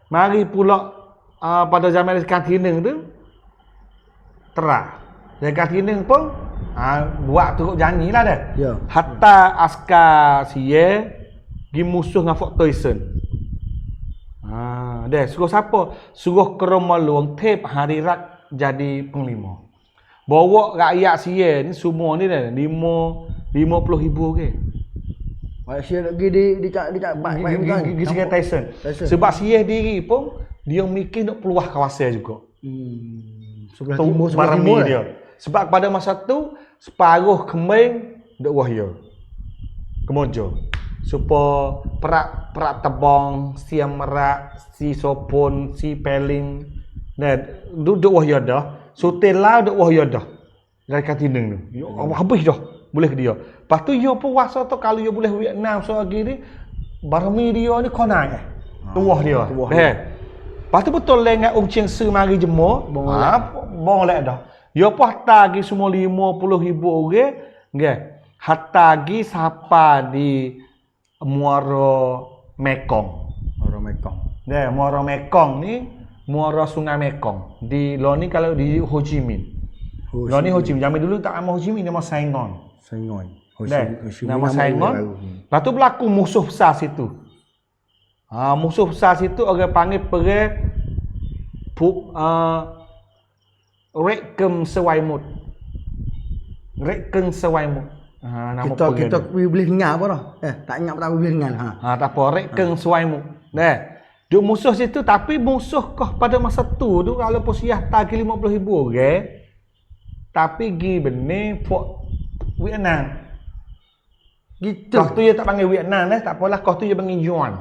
Mari pula pada zaman sekarang tu terah. Sekarang tineng pun buat turut janji lah dah. Ya. Hatta askar siye gi musuh dengan Fort Tyson. Dah suruh siapa? Suruh Keromaluang Tep Hari Rak jadi panglima. Bawa rakyat siye ni semua ni dah 50,000 ke. Malaysia nak pergi di Gi Tyson. Sebab siye diri pun dia mikir nak peluah kawasan juga. Sebelah Tu timur barami dia. Sebab pada masa tu separuh Kemeng duk wahya. Kemojo. Supaya perak tebong, si merak, si sopon, si peling dan duk wahya dah. Sutela duk wahya dah. Dari katineng tu. Habis dah. Boleh ke dia. Lepas tu yo pun wasa tu kalau yo boleh Vietnam so lagi ni barami dia ni konai. Tuah dia. Lepas tu betul lah dengan Cheng Si mari jemur. Bong lek dah. Yo pun hatta lagi semua 50,000 orang. Nggih. Hatta lagi siapa di Muara Mekong. Nggih, Muara Mekong ni Muara Sungai Mekong. Di lo ni kalau di Ho Chi Minh. Lo ni Ho Chi Minh. Zaman dulu tak nama Ho Chi Minh, nama Saigon. Nama Saigon. Lepas tu berlaku musuh besar situ. Musuh besar situ orang panggil perang Rekem Sewaimut. Rekem Sewaimut. Nama kita boleh dengar apa dah? Tak ingat tak boleh dengar. Tak apa, Rekem Sewaimut. Duk musuh situ tapi musuh kah pada masa tu kalau posiah tagi 50,000 orang. Tapi gi benih Fort Vietnam. Gitu. Kau tu dia tak panggil Vietnam tak apalah kau tu dia panggil Yuan.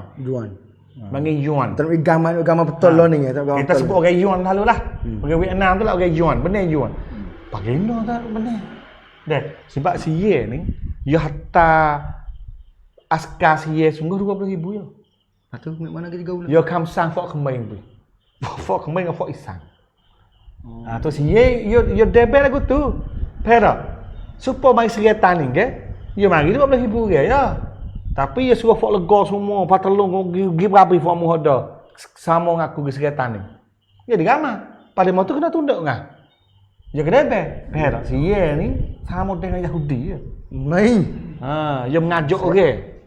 Panggil Yuan. Tak agama betul lo ni kita sebut orang Yuan lalu lah. Orang Vietnam tu lah orang Yuan, benar Yuan. Bagaimana tak benar? Dah, sebab siye ni ya hatta askar siye sungguh 20,000 ya. Atau mana ke 3 bulan? Ya kamsang Fort Kemeng tu. Fort Kemeng dengan Fort Isang. Tu siye yo debel aku tu. Pera. Supaya mai seratan ni ke? Ya mari 20,000 ke ya. Tapi ya suruh Fort Lega semua, patalung gi berapa Fort Muhada. Sama dengan aku gi seratan ni. Ya digama. Pada motor kena tunduk ngah. Ya kedebe. Pera siye ni sama dengan Yahudi ya. Mai. Ya mengajuk orang.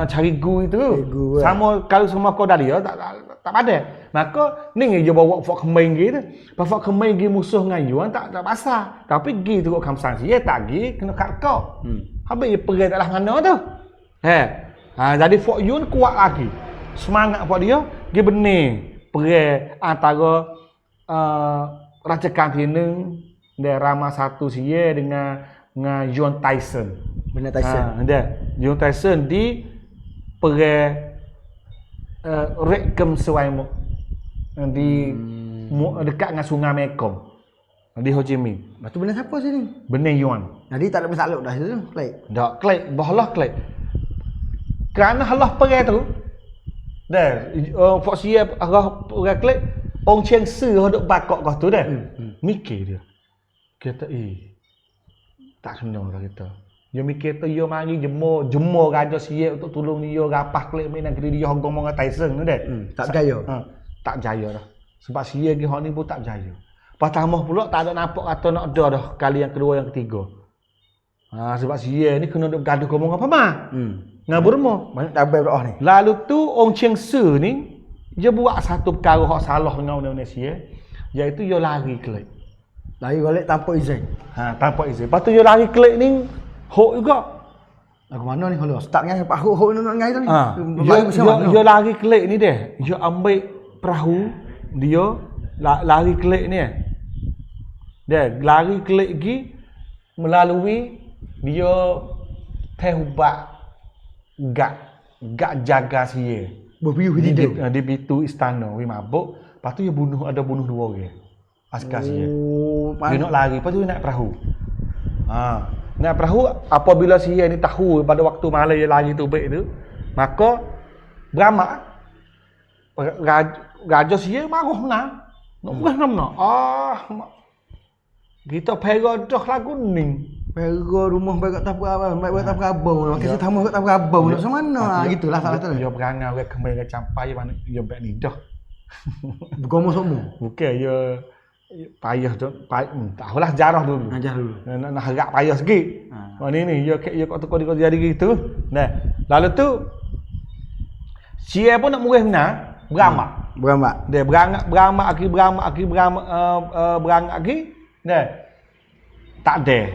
Cari gu itu. Sama kalau semua kau dari ya tak ada. Maka ni dia bawa Fort Kemeng gitu. Pas Fort Kemeng gi musuh dengan Yuan tak pasal. Tapi gi tu kamsang siye tak gi kena kat kau. Habis dia pergi tak lah mana tu. Jadi Fort Yuan kuat lagi. Semangat buat dia, dia benih pergi antara Raja Kantineng dan Rama Satu siye dengan Yuan Tyson. Benar Tyson. Yuan Tyson di pergi Rekem Sewaimut di dekat dengan Sungai Mekong di Ho Chi Minh. Lepas tu benar siapa sini? Benar Yuan. Jadi tak ada masalah dah tu. Klik. Tak klik, bahalah klik. Kerana halah pergi tu. Dah, Fort Siap arah pergi klik, Cheng Si duk bakok kau tu dah. Mikir dia. Kata tak kena lah kita. Dia mikir tu dia mari jemur Raja Siap untuk tolong dia rapah klik main negeri dia Hong Kong dengan Tyson tu dah. Tak berjaya. Tak berjaya dah. Sebab Siap pergi hak ni pun tak berjaya. Pertama pula tak ada nampak kata nak ada dah kali yang kedua yang ketiga. Sebab Siap ni kena duk gaduh ngomong apa mah. Dengan Burma. Banyak tabel dah ni. Lalu tu Cheng Si ni dia buat satu perkara hak salah dengan Indonesia, iaitu dia lari klik. Lari balik tanpa izin. Tanpa izin. Lepas tu dia lari klik ni hok juga. Lagu mana ni kalau start dengan pak hok ni nak ngai tu ni. Dia lari klik ni dia. Dia ambil perahu dia lari klik ni. Dia lari klik gi melalui dia tehubat gak jaga siye. Berpiuh di pintu istana wi mabuk. Lepas tu dia bunuh 2 orang. Askar siye. Dia nak lari, lepas tu dia naik perahu. Naik perahu apabila sia ni tahu pada waktu malam dia lari tu baik tu, maka beramak raja sia marah nak. Nak bukan nama. Kita pergi dah lagu ni. Pergi rumah pergi tak apa, pergi tak berabang. Makin tamu tak berabang. Macam mana? Gitulah salah tu. Dia berangai orang kembali ke campai mana dia baik ni dah. Bergomo semua. Bukan dia payah tu, tahulah jarah dulu. Ajar dulu. Nak harap payah sikit. Ni dia kau tukar jadi gitu. Nah, lalu tu sia pun nak murih benar, beramak. Beramak. Dia beramak lagi. Nah. Tak ada.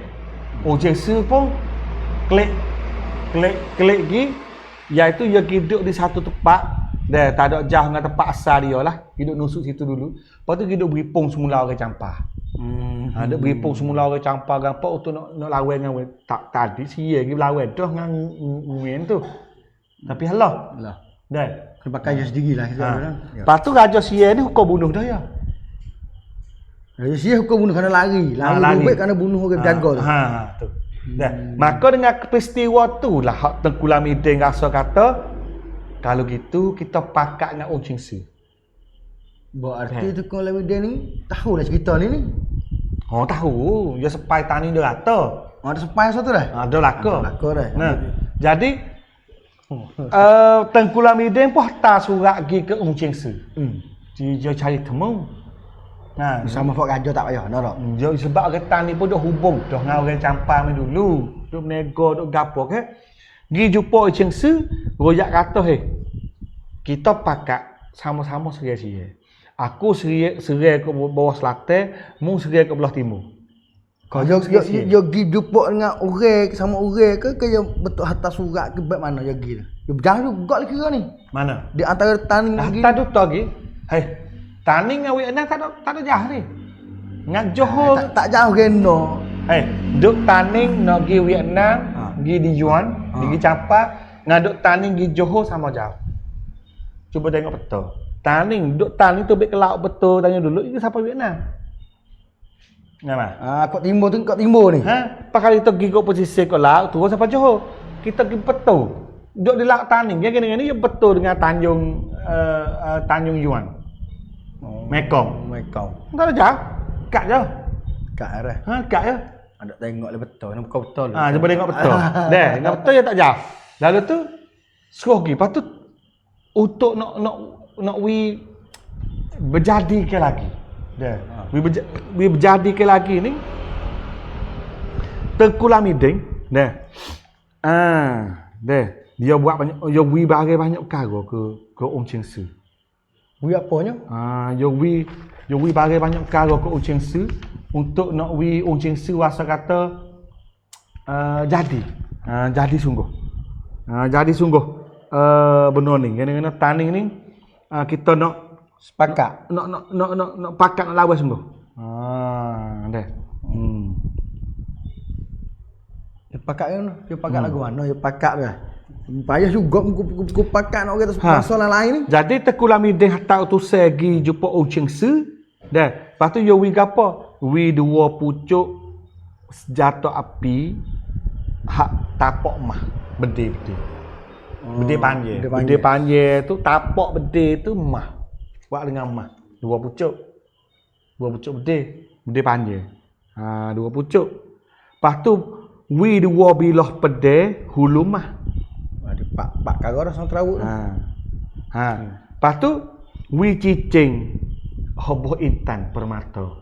Ujian su pun klik lagi, iaitu dia hidup di satu tempat. Dah tak ada jauh dengan tempat asal dia lah. Hidup nusuk situ dulu. Lepas tu hidup beripung semula orang campar. Ada beripung semula orang campar gampang untuk nak lawan dengan tak tadi sia pergi lawan dah dengan Umin tu. Tapi halah. Dah. Kena pakai jas sendiri lah kita. Lepas tu raja sia ni hukum bunuh dah ya. Raja sia hukum bunuh kerana lari. Lari lebih kerana bunuh orang jaga tu. Tu. Dah. Maka dengan peristiwa tu lah hak Tengku Lamidin rasa kata kalau gitu kita pakat dengan Ong Ching Si. Berarti Tengku Lamidin ni tahu dah cerita ni. Oh tahu, dia sepai tani dia rata. Ada sepai satu dah. Ada laka. Laka dah. Nah, jadi Tengku Lamidin pun hantar surat pergi ke Ong Ching Si. Dia cari temu. Nah, sama Fok Raja tak payah, nak tak? Dia sebab orang ni pun dah hubung dah dengan orang campar ni dulu. Duk menego, duk gapo ke. Gi jumpa Ong Ching Si, royak kata kita pakat sama-sama serai-serai. Aku serai ke bawah selatan, mu serai ke belah timur. Kau yo gi jumpa dengan orang sama orang ke yang betul hantar surat ke bab mana yo gi tu? Yo berjalan juga lah kira ni. Mana? Di antara tani lagi. Tak duta lagi. Tani dengan Vietnam tak ada jauh ni. Dengan Johor tak jauh kena. Duk tani nak pergi Vietnam, pergi di Yuan, pergi campak, ngaduk tani pergi Johor sama jauh. Cuba tengok betul. Duk tani tu baik ke laut betul tanya dulu itu siapa Vietnam. Nama? Kok timur ni. Pakal kita pergi ke posisi ke laut tu siapa Johor. Kita pergi betul. Duk di laut tani, yang gini-gini betul dengan Tanjung Yuan. Mekong. Tak ada jauh. Kat je. Kat arah. Kat je. Ada tengok lah betul, nak buka betul. Cuba tengok betul. Dah, tengok betul je tak jauh. Lalu tu suruh pergi. Lepas tu untuk nak berjadi ke lagi. Dah. Berjadi ke lagi ni Tengku Lamidin dah. Dah. Dia buat banyak banyak perkara ke Ong Ching Si. Wi apanya? Yo wi bagi banyak perkara ke Ong Ching Si untuk nak Ong Ching Si rasa kata jadi sungguh. Jadi sungguh benda ni. Kena tani ni kita nak sepakat. Nak pakat nak lawan sungguh. Dah. Dia pakat kan? Dia pakat lagu mana? Dia pakat dah. Payah juga aku pakat nak kata masalah lain ni. Jadi Tengku Lamidin hantar utusan pergi jumpa Ong Ching Si. Dah. Lepas tu yo wi gapo? Wi dua pucuk senjata api hak tapak mah. Bede. Bede panjang tu tapak bede tu mah. Buat dengan mah. Dua pucuk bede panjang. Dua pucuk. Lepas tu wi dua bilah pedai hulu mah. Pak kagak orang terawuk. Lepas tu wi cicing hoboh intan permata.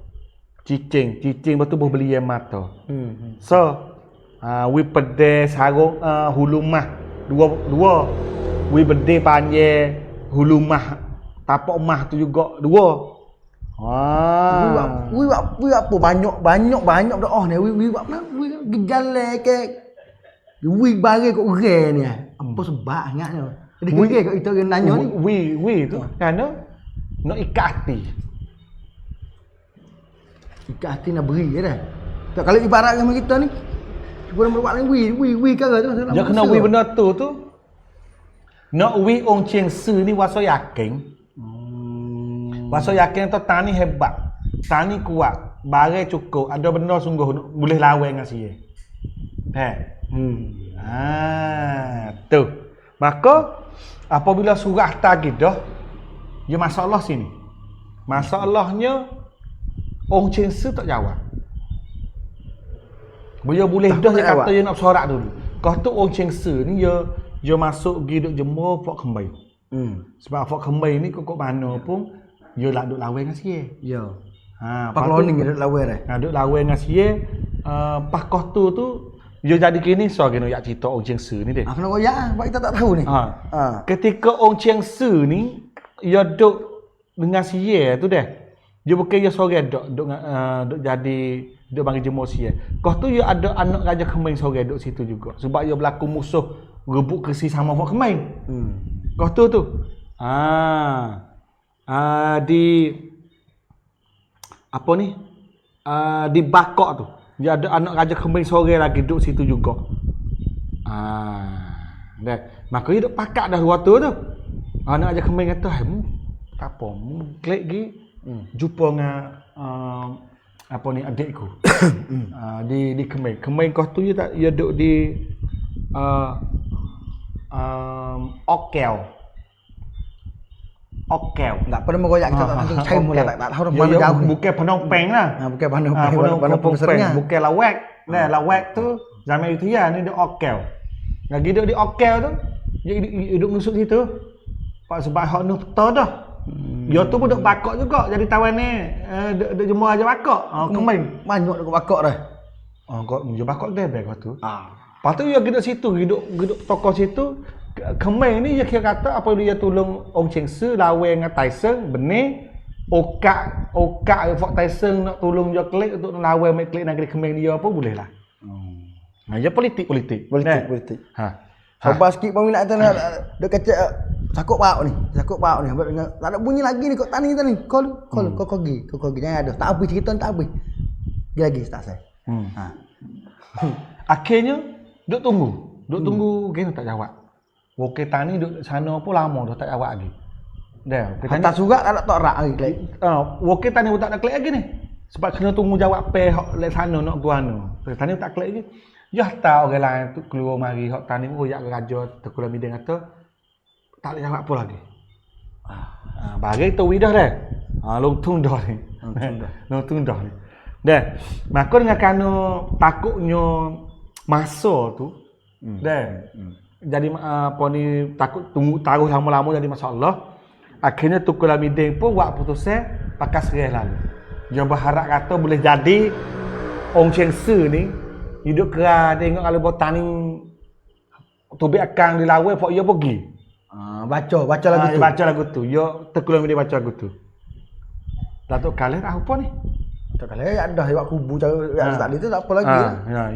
Cicing lepas tu boh beli mata. So wi pedai sarung hulu mah dua. Wi bede panjang hulu mah tapak mah tu juga dua. Wi apa banyak dah ni. Wi apa? Wi gejala ke wi bagi kat orang ni. Apa sebab ingatnya? Jadi kira kat kita orang nanya ni. Wi tu kerana nak ikat hati. Ikat hati nak beri je dah. Tak kalau ibarat dengan kita ni. Cuba nak buat lain wi kara tu. Dia kena wi benda tu. Nak wi Ong Ching Si ni wasa yakin. Wasa yakin tu tani hebat. Tani kuat. Barang cukup. Ada benda sungguh boleh lawan dengan dia. Tu. Maka apabila surah tagih dah, dia masalah sini. Masalahnya orang Cheng Si tak jawab. Dia boleh dah dia kata dia nak sorak dulu. Kau tu orang Cheng Si ni dia masuk pergi duk jemur Fort Kembai. Sebab Fort Kembai ni kok mana pun dia lah duk lawan dengan sie. Ya. Ha, Pak loning dia lawan dah. duk lawan dengan sie. Pas kau tu dia jadi kini so kena yak cerita orang Cheng Si ni deh. Kena royak ah, sebab kita tak tahu ni. Ketika orang Cheng Si ni dia duk dengan sie tu deh. Dia bukan dia sorang duk jadi duk bagi jemur sie. Kau tu dia ada anak Raja Kemai sorang duk situ juga. Sebab dia berlaku musuh rebut kersi sama Fort Kemai. Kau tu. Di apa ni? Di Bakok tu. Dia ada anak Raja Kemai sorang lagi duk situ juga. Dah. Maka dia duk pakak dah waktu tu. Anak Raja Kemai kata, "Hai mu tak apa, mu klik gi jumpa dengan apa ni adikku." Di Kemai. Kemai kau tu dia duk di Okel. Tak pernah meroyak kita tak tahu cai mula tak tahu mana jauh ni. Bukan Phnom Penh lah. Bukan Phnom Phnom Penh. Penh. Bukan Lawak. Nah, Lawak tu zaman Ayutthaya ni dia Okel. Lagi duk di Okel tu, dia hidup nusuk situ. Sebab hak nu betul dah. Dia tu pun duk bakok juga jadi tawan ni. Duk jemur aja bakok. Kemai. Banyak duk bakok dah. Kau dia bakok dia kau tu. Lepas tu dia hidup situ, hidup tokoh situ. Kemai ni dia kira kata apa dia tolong Ong Cheng Si lawan dengan Tyson, benih. Okak Fort Tyson nak tolong dia klik untuk lawan mai klik negeri Kemai dia apa boleh lah. Dia politik. Politik. Sabar sikit pun minat tu nak duk kecek sakut pauk ni. Tak ada bunyi lagi ni kau tani. Kau pergi jangan ada. Tak habis cerita tak habis. Dia lagi tak saya. Akhirnya duk tunggu kena tak jawab. Wakil tani duduk sana pun lama dah tak jawab lagi. Dah, hantar surat tak nak torak lagi klik. Wakil tani pun tak nak klik lagi ni. Sebab kena tunggu jawab hok lek sana nak guano. Tani tak klik lagi. Ya tahu orang lain tu keluar mari hok tani royak raja Tengku Lamidin kata tak boleh jawab apa lagi. Bagi tu widah dah. Longtung dah ni. Longtung dah ni. Dah. Maka dengan kerana takutnya masa tu dah. Jadi apa ni takut tunggu taruh lama-lama jadi masalah. Akhirnya Tengku Lamidin pun buat putusan pakai serah lalu. Dia berharap kata boleh jadi Ong Cheng Si ni hidup kerah tengok kalau botani tubik akan dilawai pok dia pergi. Baca lagu tu. Baca lagu tu. Dia Tengku Lamidin baca lagu tu. Datuk Khalid apa ni? Datuk Khalid ada buat kubu cara tadi tu tak apa lagi.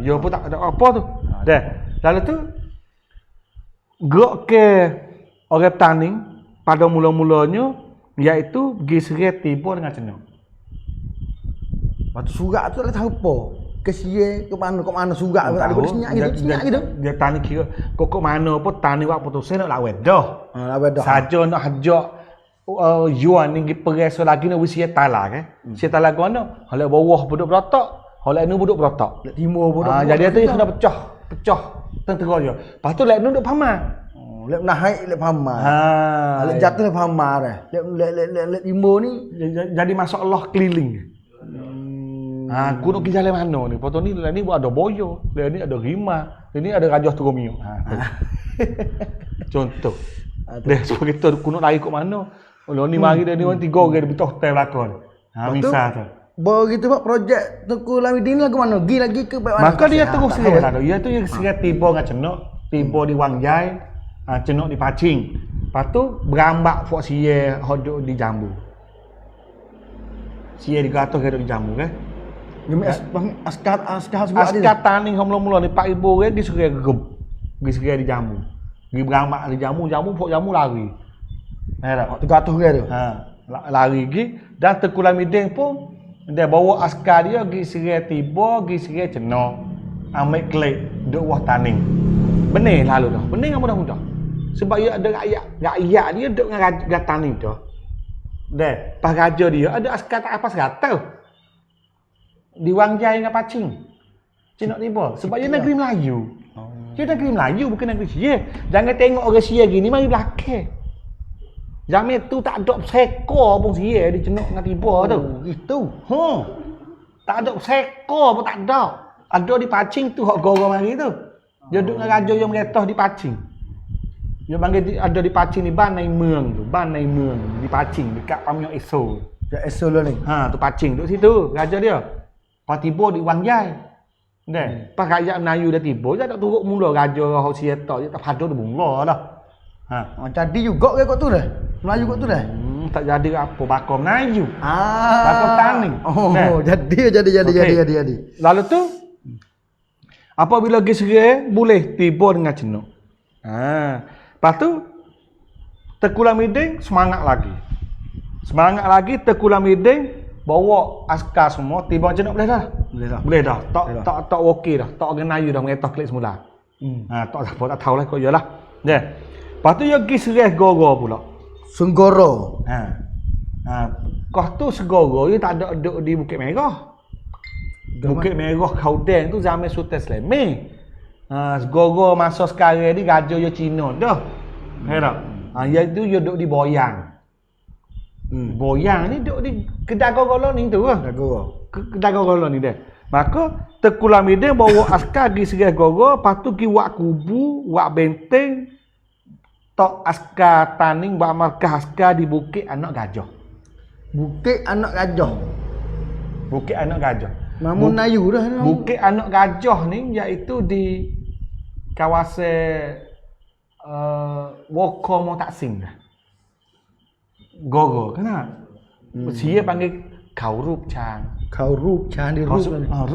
Dia pun tak ada apa tu. Dah. Lalu tu gerak ke orang tani pada mula-mulanya iaitu pergi serai tiba dengan cenok. Waktu surat tu tak tahu apa. Ke sie ke mana surat tak ada senyap gitu. Dia tani kira kok mana pun tani buat putusan nak lawan dah. Lawan dah. Saja nak hajak yuan ni perasa lagi nak wisi talak kan. Si talak mana? Halak bawah buduk berotak, halak ni buduk berotak. Lek timur buduk. Jadi tu kena pecah tentera dia. Lepas tu lek ni duk pamar. Lek naik lek pamar. Lek jatuh lek pamar dah. Lek timur ni jadi masalah keliling. Aku nak pergi jalan mana ni? Lepas tu ni ada boyo, ni ada rima, ni ada Raja Turomio. Contoh. Sebab kita aku nak lari kat mana? Kalau ni mari dia ni orang 3 orang di hotel belakang. Misal tu. Begitu buat projek Tengku Lamidin lah ke mana? Pergi lagi ke mana? Maka dia terus serai lah. Dia tu yang serai tiba dengan cenok, tiba di Wang Jai, cenok di Pacing. Lepas tu berambak Fort Sie hodok di Jambu. Sie di atas hodok di Jambu kan. Askar tani mula-mula ni 4,000 orang di serai gegem. Pergi serai di Jambu. Pergi berambak di Jambu Fort Jambu lari. Tak? 300 orang tu. Lari pergi dan Tengku Lamidin pun dia bawa askar dia pergi serai tiba, pergi serai cenok. Ambil klik duk wah tani. Benih lalu dah. Benih dengan mudah-mudah. Sebab dia ada rakyat dia duk dengan raja tani dah. Dah, pas raja dia ada askar tak apa 100. Di Wang Jai dengan Pacing. Cina tiba. Sebab dia negeri Melayu. Dia negeri Melayu bukan negeri Sia. Jangan tengok orang Sia gini mari belakang. Jamil tu tak ada sekor pun Sia dia cenok dengan tiba tu. Gitu. Tak ada sekor pun tak ada. Ada di Pacing tu hok goro mari tu. Dia duduk dengan raja yang meretah di Pacing. Dia panggil ada di Pacing ni Ban Nai Meung tu. Ban Nai Meung di Pacing dekat Pamyok Eso. Ya esol ni. Tu Pacing duduk situ raja dia. Pas tiba di Wang Yai. Pas rakyat Melayu dah tiba, dia tak turut mula raja hok Sia tak, dia tak pada dah mula dah. Jadi juga ke kot tu dah. Melayu kot tu dah. Tak jadi apa bakar Melayu. Bakar tani. Jadi. Lalu tu apabila pergi serai boleh tiba dengan cenuk. Lepas tu Tengku Lamidin semangat lagi. Tengku Lamidin bawa askar semua tiba cenuk boleh dah. Boleh dah. Tak okey dah. Tak orang Melayu dah mengetah klik semula. Tak apa tak tahulah kau yalah. Lepas tu dia pergi serai Goro pula. Senggoro. Kau tu Segoro dia tak ada duduk di Bukit Merah. Bukit Merah Kaudeng tu zaman Sultan Selaimi. Segoro masa sekarang ni raja dia Cina dah. Tak? Dia tu dia duduk di Boyang. Boyang ni duduk di kedai Goro ni tu lah. Kedai Goro ni dia. Maka Tengku Lamidin bawa askar pergi serai Goro, lepas tu pergi buat kubu, buat benteng. Tok askar taning buat markah askar di Bukit Anak Gajah. Bukit Anak Gajah. Bukit Anak Gajah. Namun Melayu dah. Bukit Anak Gajah ni iaitu di kawasan Wokomo Taksim dah. Goro kan? Sia panggil Kaurup Chang. Kaurup Chang di rup.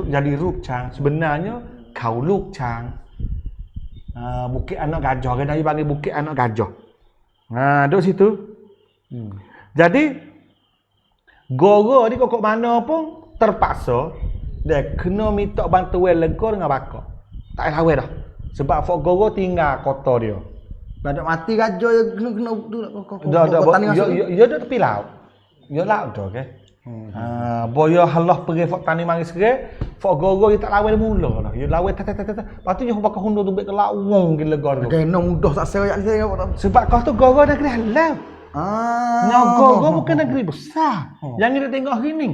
Jadi Rup Chang. Sebenarnya Kauluk Chang. Bukit Anak Gajah kan dia panggil Bukit Anak Gajah. Duduk situ. Jadi Goro ni kok mana pun terpaksa dia kena minta bantuan lega dengan bakar. Tak lawan dah. Sebab Fok Goro tinggal kota dia. Badak mati gajah dia kena dia dah tepi laut. Dia laut dah ke. Boyo halah pergi Fok Tani mari serai, Fok Goro dia tak lawan mula lah. Dia lawan tat. Lepas tu dia bakal hundur tumbek ke laut wong gila Goro. Kena mudah tak serak saya. Sebab kau tu Goro negeri halal. Goro bukan negeri besar. Yang kita tengok hari ni.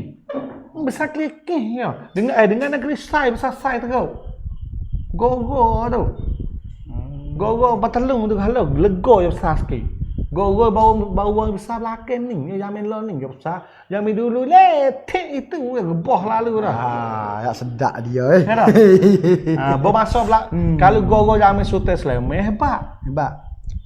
Besar kelikih ya. Dengan negeri besar Sai teruk. Goro tu. Goro Batalung tu halau lega yang besar sikit. Goro bau besar belakang ni. Yang main ni yang besar. Yang main dulu letek itu rebah lalu dah. Ya sedap dia Bermasa kalau Goro zaman Sultan Selaimi hebat.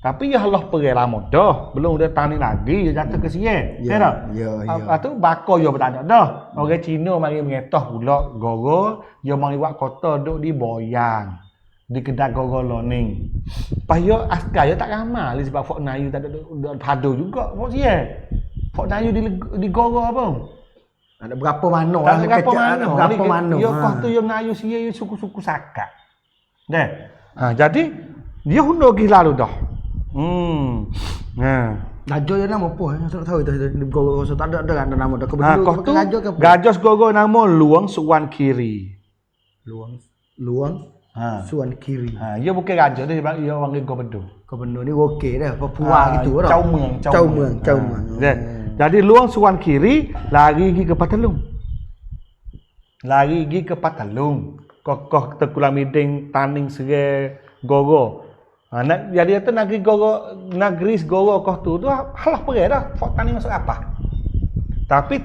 Tapi ya Allah pergi lama dah. Belum dia tani lagi, dia jatuh ke Sia. Ya. Lepas tu bakar dia tak ada dah. Orang Cina mari mengetah pula Goro, dia mari buat kota duduk di Boyang. Di kedai Goro ni. Lepas dia askar dia tak ramai sebab Fok Melayu tak ada padu juga Fok Sia. Fok Melayu di Goro apa? Ada berapa mana lah berapa mana. Ya kau tu yang Melayu Sia suku-suku Sakat. Jadi dia hundur pergi lalu dah. Gajah dia nama apa? Saya tak tahu itu. Di Goro tak ada nama dah. Kau tu gajah Goro nama Luang Suwan Kiri. Luang Suwan Kiri. Dia bukan gajah dia panggil Gobendo. Gobendo ni okey dah. Papua gitu dah. Cau Meung. Jadi Luang Suwan Kiri lari pergi ke Patalung. Kokoh Tengku Lamidin taning serai Goro. Jadi itu negeri Goro kau tu halah pergi dah. Fok tani masuk apa? Tapi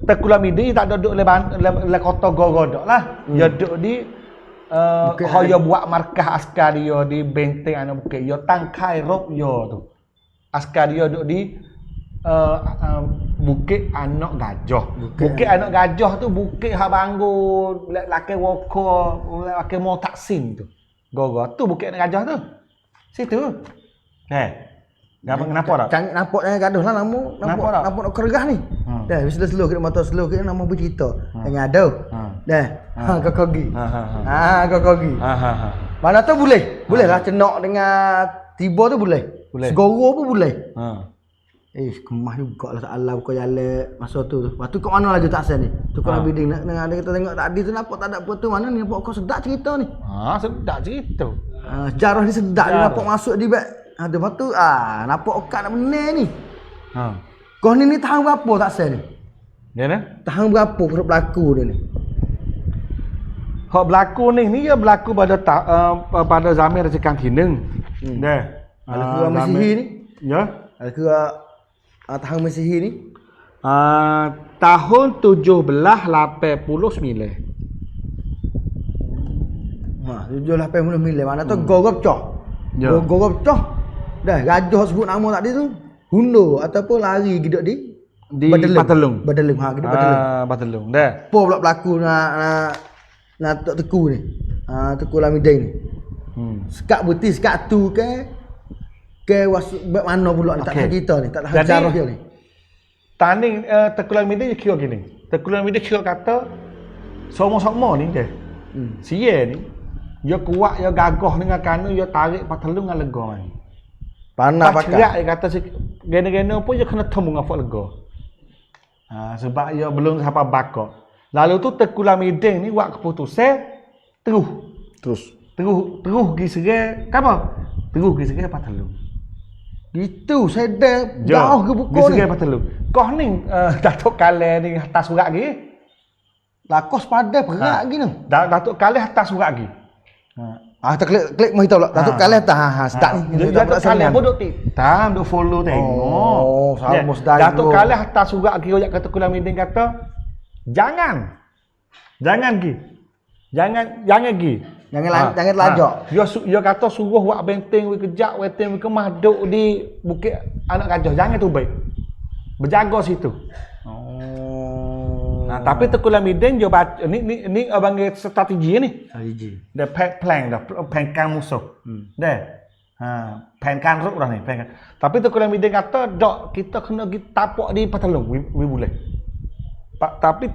Tengku Lamidin tak ada duduk le kota Goro dak lah. Dia duduk di dia buat markah askar dia di benteng anak bukit. Dia tangkai rob dia tu. Askar dia duduk di Bukit Anak Gajah. Bukit Anak Gajah tu bukit hak bangun laki woko, laki mau Taksim tu. Goro tu Bukit Anak Gajah tu. Situ. Kenapa tak? Canggih nampaknya gaduh lah nampak nak kergah ni. Dah slow kita motor slow kita nama bercerita. Jangan ada. Dah. Kokogi. Kokogi. Mana tu boleh? Boleh lah cenok dengan tiba tu boleh. Segoro pun boleh. Kemah juga lah Allah buka jalan masa tu. Lepas tu kat mana lagi tak asal ni? Tukar bidding nak kita tengok tadi tu nampak tak ada apa tu mana ni nampak kau sedap cerita ni. Sedap cerita. Sejarah ni sedap dia nampak masuk di beg. Lepas tu nampak okak nak benar ni. Kau ni tahun berapa tak asal ni? Ya nah? Tahun berapa kau berlaku dia ni? Hak berlaku ni dia berlaku pada zaman Raja Kang Kineng. Dah. Ada Masihi ni? Ya. Ada tahun Masihi ni? Tahun 1789. 780 miliar. Mana tu Gorop Coh. Ya. Gorop Coh. Dah gajah sebut nama tadi tu. Hundur ataupun lari gidak di Patelung. Badelung. Gidak Badelung. Patelung. Dah. Apa pula berlaku nak Tok Teku ni? Teku Lamidin ni. Sekat buti sekat tu ke mana pula ni tak tahu kita ni, tak tahu sejarah dia ni. Tanding Teku Lamidin dia kira gini. Teku Lamidin kira kata sama-sama ni dia. Sia ni dia kuat, dia gagah dengan kanu, dia tarik Patelung dengan lega ni. Panah pakai. Cerak dia kata gena-gena pun dia kena temu dengan lega. Sebab dia belum sampai bakar. Lalu tu Teku Lamidin ni buat keputusan terus pergi serai apa? Terus pergi serai Patelung. Itu saya dah jauh ke buku ni. Pergi Patelung. Kau ni Datuk Kale ni hantar surat lagi. Lakos pada perak lagi ni. Datuk Kale hantar surat lagi. Tak klik mau tahu lah. Datuk Kale tak sedap ni. Datuk Kale pun duk tiktam, duk follow tengok. Sama sedar. Datuk Kale hantar surat lagi royak kata Teku Lamidin kata Jangan pergi. Jangan pergi. Jangan lajak. Dia kata suruh buat benteng we kejak, benteng we kemah duk di Bukit Anak Gajah. Jangan tu baik. Berjaga situ. Tapi Teku Lamidin dia baca ni abang strategi ni. Strategi. Dia plan musuh. Dah. Plan ruk dah ni. Tapi Teku Lamidin kata dak kita kena pergi tapak di Patelung. We boleh. Tapi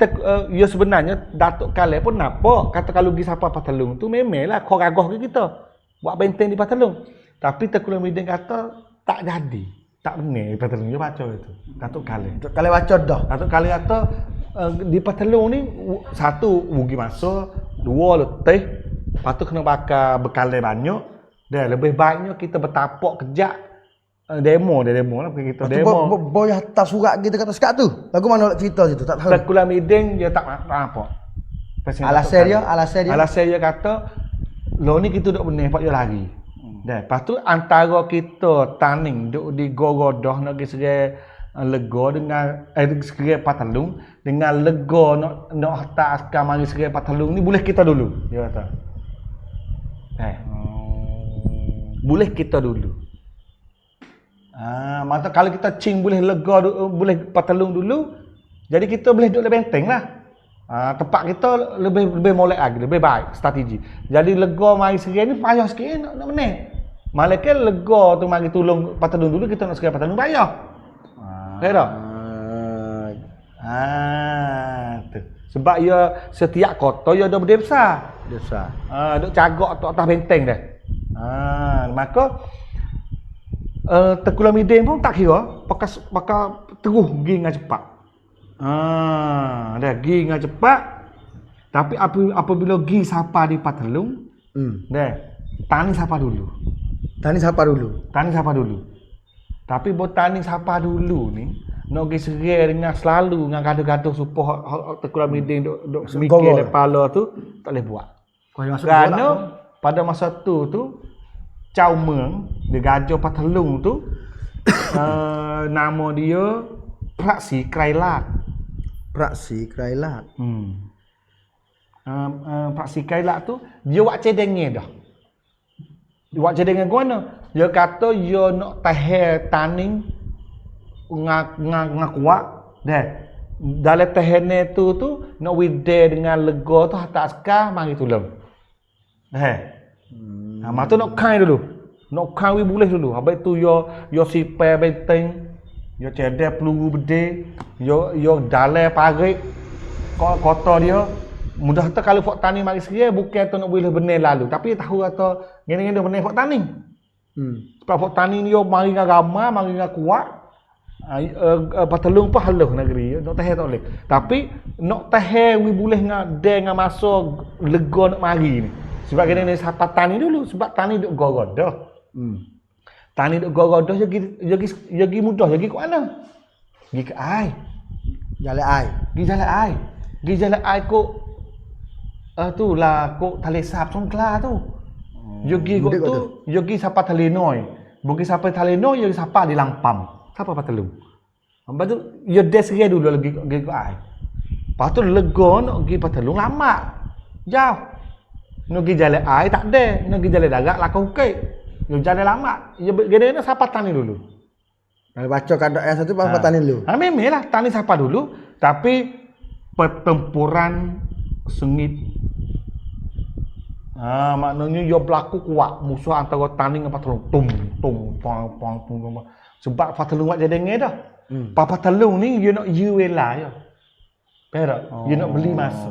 ya sebenarnya Datuk Kale pun nampak kata kalau pergi sampai Patelung tu memanglah kau gagah ke kita buat benteng di Patelung. Tapi Teku Lamidin kata tak jadi. Tak benar Patelung dia baca itu. Datuk Kale. Datuk Kale baca dah. Datuk Kale kata di Patelung ni satu rugi masa, dua letih, lepas tu kena bakar bekalai banyak. Dah lebih baiknya kita bertapak kejap demo lah kita demo. Boy hantar surat kita kata sekat tu. Lagu mana cerita situ tak tahu. Teku Lamidin dia tak apa. Alasan dia kata lo ni kita duk benih pak dia lari. Dah, lepas tu antara kita taning duk di Gorodoh nak pergi serai lega dengan serai Patelung dengan lega nak hantar askar mari serai Patelung ni boleh kita dulu dia kata. Boleh kita dulu. Maka kalau kita cing boleh lega boleh Patelung dulu, jadi kita boleh duduk benteng lah. Tempat kita lebih molek lagi, lebih baik strategi. Jadi lega mari serai ni payah sikit nak menang. Malaikat lega tu mari tolong Patelung dulu, kita nak serai Patelung payah. Faham tak? Tu. Sebab ia setiap kota ia ada benda besar. Duk cagak atas benteng dah. Maka Teku Lamidin pun tak kira, pakai terus pergi dengan cepat. Dah pergi dengan cepat. Tapi apabila pergi sampai di Patelung, dah tani sapa dulu. Tapi buat tani sapa dulu ni, nak pergi serai dengan selalu dengan gaduh-gaduh supaya Teku Lamidin duk mikir kepala tu tak boleh buat. Kerana pada masa tu Chow Meng, dia gajah Patelung tu nama dia Praksi Krailat. Praksi Krailat tu dia buat cedengnya dah. Dia buat cedengnya ke mana? Dia kata dia nak tahan taning ngak kuat dah. Dalam tahannya tu nak wideh dengan lega tu hantar askar mari tolong. Maka nak kai dulu. Nak kai boleh dulu. Habis tu yo sipai benteng, yo cedek peluru bede, yo dalai parit kota dia. Mudah tu kalau fok tani mari seria bukan tu nak boleh benar lalu, tapi tahu kata ngene-ngene benar fok tani. Sebab fok tani ni yo mari dengan ramai, mari dengan kuat. Patelung pun haluh negeri, nak tahan tak boleh. Tapi nak tahan we boleh dengan masa lega nak mari ni. Sebab kena ni siapa tani dulu, sebab tani duk gorodah. Tani duk gorodah jadi mudah, jadi ke mana? Pergi ke air. Jalan ai. Pergi jalan air. Pergi jalan air kok tu lah kok Tali Sap Songkla tu. Yogi kok tu, yogi siapa Tali Noi. Bagi siapa Tali Noi, yogi siapa di Lampam. Siapa Patelung? Lepas tu, dia desire dulu lagi ke air. Lepas tu lega nak pergi Patelung lama. Jauh. Nak pergi jalan air tak ada. Nak pergi jalan darat lakau ukit. Dia jalan lama. Dia gede sapa tani dulu. Kalau baca kadang yang satu pasal tani dulu. Memanglah tani sapa dulu. Tapi pertempuran sengit. Maknanya dia berlaku kuat. Musuh antara tani dengan Patelung. Tum. Sebab Patelung buat jadi dengar dah. Patelung ni dia nak yuela je. Perak. Dia nak beli masa.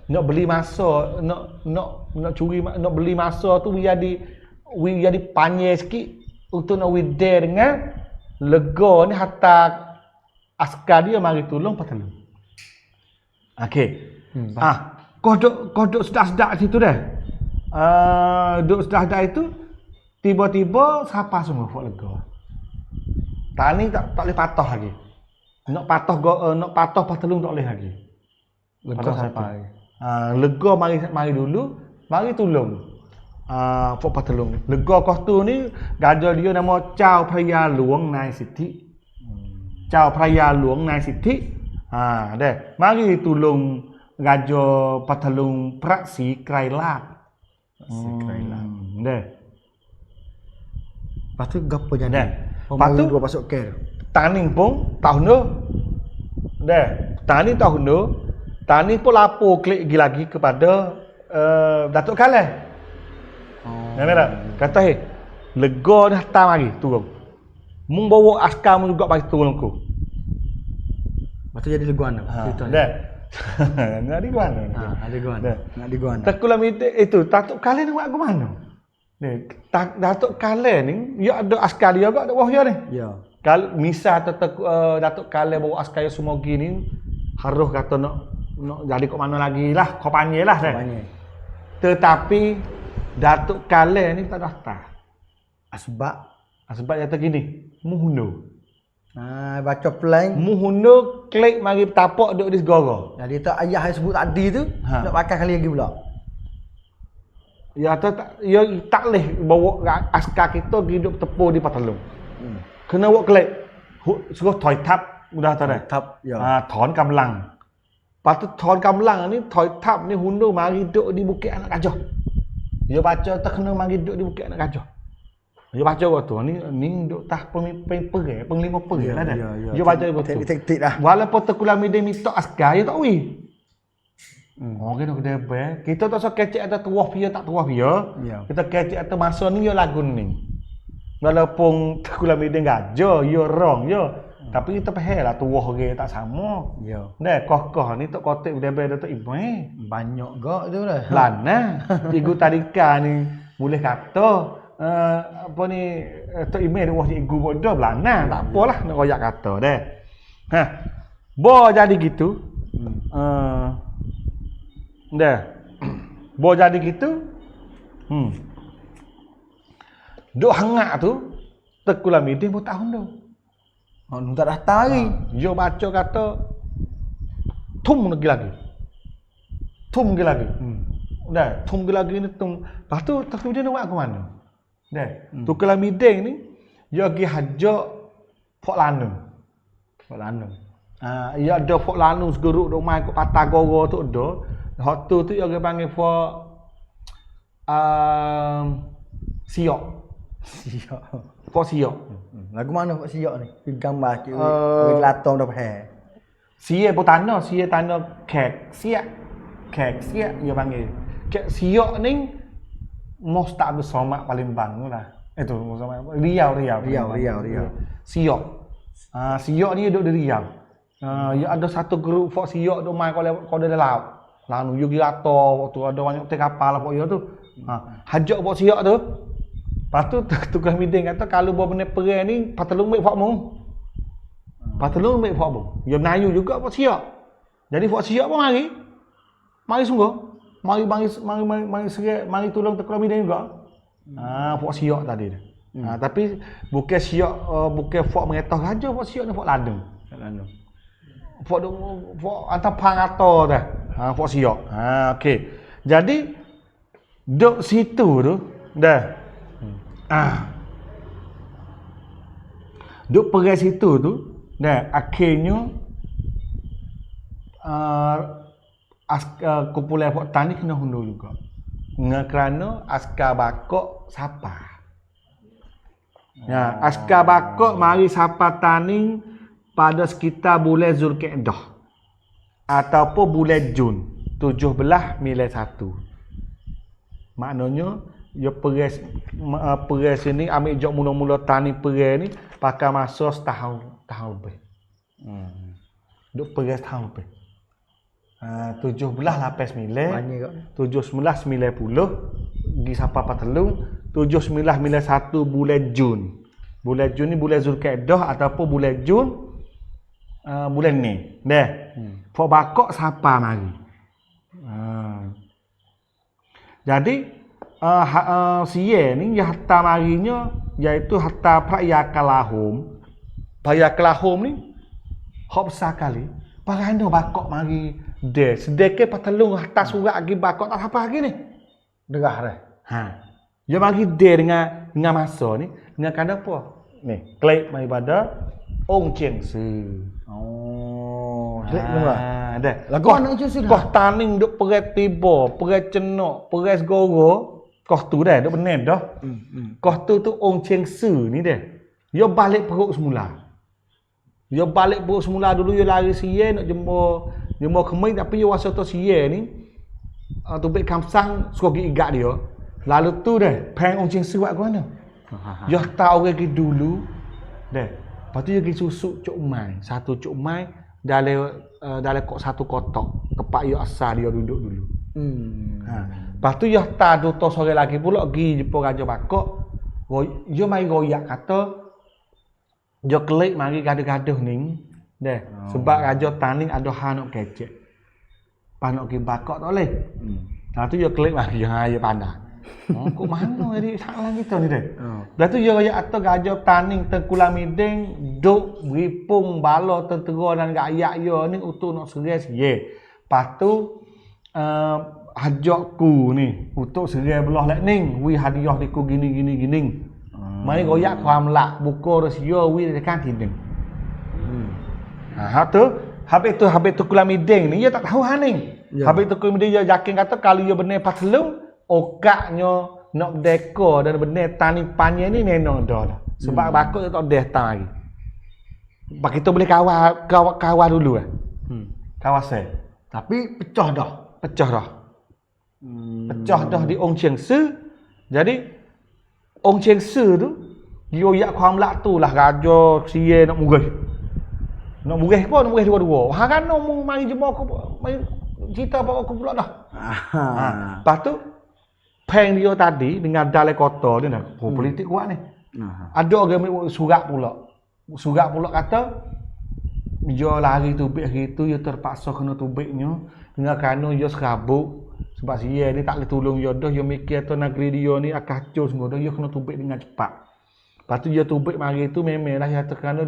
Nak beli masa, nak curi, nak beli masa tu we jadi panjang sikit untuk nak wide dengan lega ni hatta askar dia mari tolong Patelung. Okey. Kau duk sedak-sedak situ dah. Duk sedak-sedak itu tiba-tiba siapa semua buat lega. Tani tak boleh patah lagi. Nak patah Patelung tak boleh lagi. Lega sampai. Lega mari dulu, mari tolong. Fok Patelung. Lega kau tu ni gajah dia nama Chow Phraya Luang Nai Siti. Chow Phraya Luang Nai Siti. Dah. Mari tolong gajah Patelung Prak Si Krai Lak. Dah. Lepas tu gapo jadi? Dah. Lepas tu dua pasuk ker. Tani pun tahun tu. Dah. Tani tahun tu. Tani pun lapor klik lagi kepada Datuk Khaleh. Nampak? Kata lega dah datang mari turun. Mung bawa askar mung juga bagi turun aku. Lepas tu jadi leguan tu. Dah. Nak di mana? Ada leguan. Nak di guan. Tekulam itu Datuk Khaleh ni buat ke mana? Datuk Khaleh ni dia ada askar dia juga ada bawah dia ni. Ya. Kalau misal Datuk Khaleh bawa askar semua gini harus kata nak jadi kok mana lagi lah, kau panggil lah dah. Tetapi Datuk Khaleh ni tak daftar. Sebab kata gini, muhuno. Baca plan. Muhuno klik mari tapak duduk di segara. Jadi tak ayah yang sebut tadi tu nak pakai kali lagi pula. Ya tak boleh bawa askar kita hidup tepur di Patelung. Kena buat klik. Suruh thoi thap udah tahu dah. Thap ya. Thon kamlang. Lepas tu thon kamlang ni thoi thap ni hundu mari duduk di Bukit Anak Gajah. Dia baca tak kena mari duduk di Bukit Anak Gajah. Dia baca waktu ni duduk tah pemimpin pergi, penglima pergi lah dah. Dia baca betul. Taktik dah. Walaupun Tengku Lamidin minta askar dia tak wi. Orang kena kedebel. Kita tak usah kecek atau tuah dia tak tuah dia. Kita kecek atau masa ni dia lagu ni. Walaupun Tengku Lamidin gajah, dia wrong je. Tapi kita faham lah tuah dia tak sama. Dah kokoh ni tak kotek kedebel tu ibu banyak gak tu dah. Lana. Cikgu tadika ni boleh kata apa ni Tok Imeh dia cikgu bodoh belana. Tak apalah nak royak kata dah. Bo jadi gitu. Dah. Bo jadi gitu. Duk hangat tu Tengku Lamidin pun tahun tu. Tak datang lagi. Dia baca kata tum lagi. Tum lagi. Dah, tum lagi ni tum. Lepas tu Tengku Lamidin nak buat ke mana? Dah. Tengku Lamidin ni dia pergi hajak Fok Lanung. Ia ada Fok Lanung segeruk duk mai kat Patah Goro tu ada. Hak tu dia panggil Fok Siok. Fok Siok. Lagu mana Fok Siok ni? Gambar cik latong dah faham. Sia pun tanah kek siak. Dia panggil. Kek Siok ni Mustaq Abdul Somad Palembang tu lah. Itu Riau. Siok. Siok ni duduk di Riau. Ya ada satu grup Fok Siok tu main kalau ada laut. Lalu dia pergi waktu ada banyak kapal lah Fok Siok tu. Hajak Fok Siok tu. Lepas tu Tengku Lamidin kata kalau bawa benda perang ni Patelung baik Fok mu. Patulung ambil fok bu. Dia Melayu juga fok siok. Jadi fok siok pun mari. Mari sungguh. Mari serai, mari tolong tekuk midang juga. Fok siok tadi dia. Tapi bukan siok bukan fok mengetah raja, fok siok ni fok ladung. Fok antara pangato dah. Fok siok. Okey. Jadi duk situ tu dah. Duk pergi situ tu dah akhirnya kumpulan Fok Tani kena hundur juga. Kerana askar bakok sapa. Ya, askar bakok mari sapa Tani pada sekitar bulan Zulkaidah ataupun bulan Jun 17 milad 1. Maknanya dia pergi sini ambil jok mula-mula Tani pergi ni pakai masa setahun lebih. Duk pergi setahun lebih. 17 8 9 17 90 pergi sampai Patelung 79 91 bulan Jun. Bulan Jun ni bulan Zulkaidah ataupun bulan Jun bulan ni. Dah. Fok bakok siapa mari. Jadi siye ni yang hatta marinya iaitu hatta Prayakalahum. Prayakalahum ni hok besar kali. Paranda bakok mari de. Sedekah Patelung hatta surat lagi bakok tak apa lagi ni. Derah dah. Dia mari de dengan masa ni dengan kena apa? Ni, klik mari pada Ong Cheng Si. Klik nama. Dah. Lagu anak je sudah. Kau taning duk perai tiba, perai cenok, perai segoro. Kau tu dah, duk benar dah. Kau tu Ong Cheng Si ni dah. Dia balik perut semula. Dia balik perut semula dulu dia lari siye nak jemur kemai tapi dia wasa tu siye ni tubik kamsang suka pergi igak dia. Lalu tu dah, peng Ong Cheng Si buat mana? Dia tahu orang pergi dulu dah. Lepas tu dia pergi susuk cuk mai. Satu cuk mai dalam satu kotak. Tempat dia asal dia duduk dulu. Lepas tu dia tak ada sore lagi pula pergi jumpa Raja Bakok. Dia mari royak kata dia klik mari gaduh-gaduh ni. Dah. Sebab Raja Taning ada hak nak kecek. Pas nak pergi Bakok tak boleh. Lepas tu dia klik mari dia pandai. Kok mana jadi salah kita ni dah. Lepas tu dia royak kata Raja Taning Tengku Lamiding duk beripung bala tentera dan rakyat dia ni untuk nak serai siye. Lepas tu hajakku ni untuk serai belah Lightning wi hadiah diku gini. Mai royak Khamlak buku rahsia wi dekat hidung. Habis tu Kulamiding ni dia tak tahu ni. Habis tu Kulamiding dia yakin kata kalau dia benar Patelung okaknya nak berdeka dan benar Tani Panya ni nenong dah. Sebab bakok dia tak deta lagi. Pak kita boleh kawal dulu kawasan. Tapi pecah dah. Pecah dah di Ong Cheng Si. Jadi Ong Cheng Si tu dia yak Khamlak tu lah raja siye nak murih. Nak murih dua-dua. Kan nak mari jumpa aku mari cerita apa aku pula dah. Lepas tu peng dia tadi dengan dalai kota dia dah. Politik kuat ni. Ada orang surat pula kata dia lari tubik hari tu dia terpaksa kena tubiknya dengan kerana dia serabut sebab dia ni tak boleh tolong dia dah dia mikir tu negeri dia ni akan hancur semua dah dia kena tubik dengan cepat. Lepas tu dia tubik mari tu memanglah dia kerana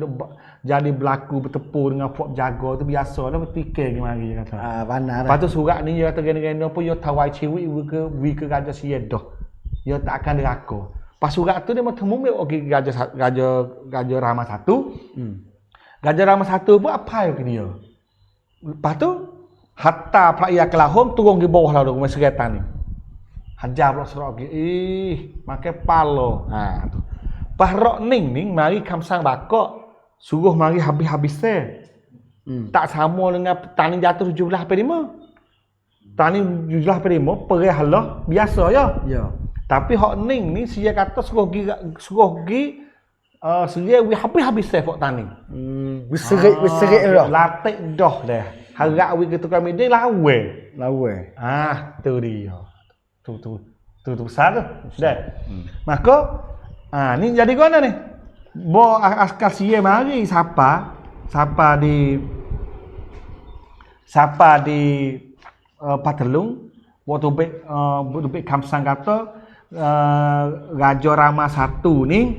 jadi berlaku bertepur dengan fok jaga tu biasalah bertikir mari dia kata. Panas. Lepas tu surat ni dia kata gena-gena pun dia tawai ciwi ke raja Siedah. Dia tak akan diraka. Pas surat tu dia bertemu dengan Raja Rama 1. Raja Rama 1 pun apa ke dia. Lepas tu hatta Prayakalahum turun di bawah lalu rumah seretan ni. Hajar pula surat lagi. Makai palo. Tu. Pas rok ning mari kamsang bakok suruh mari habis-habis tak sama dengan Tani jatuh 17/5. Tani 17/5 perih halah biasa ya. Tapi hak ning ni dia kata suruh pergi serai wi habis-habis fok Tani. Berserik dah. Latik dah dah. Harap wi ke tukang miding lawe. Tu dia. Tu besar tu. Dah. Maka ni jadi guna ni. Bo askar siye mari siapa? siapa di Patelung waktu be Kamsang kata Raja Rama 1 ni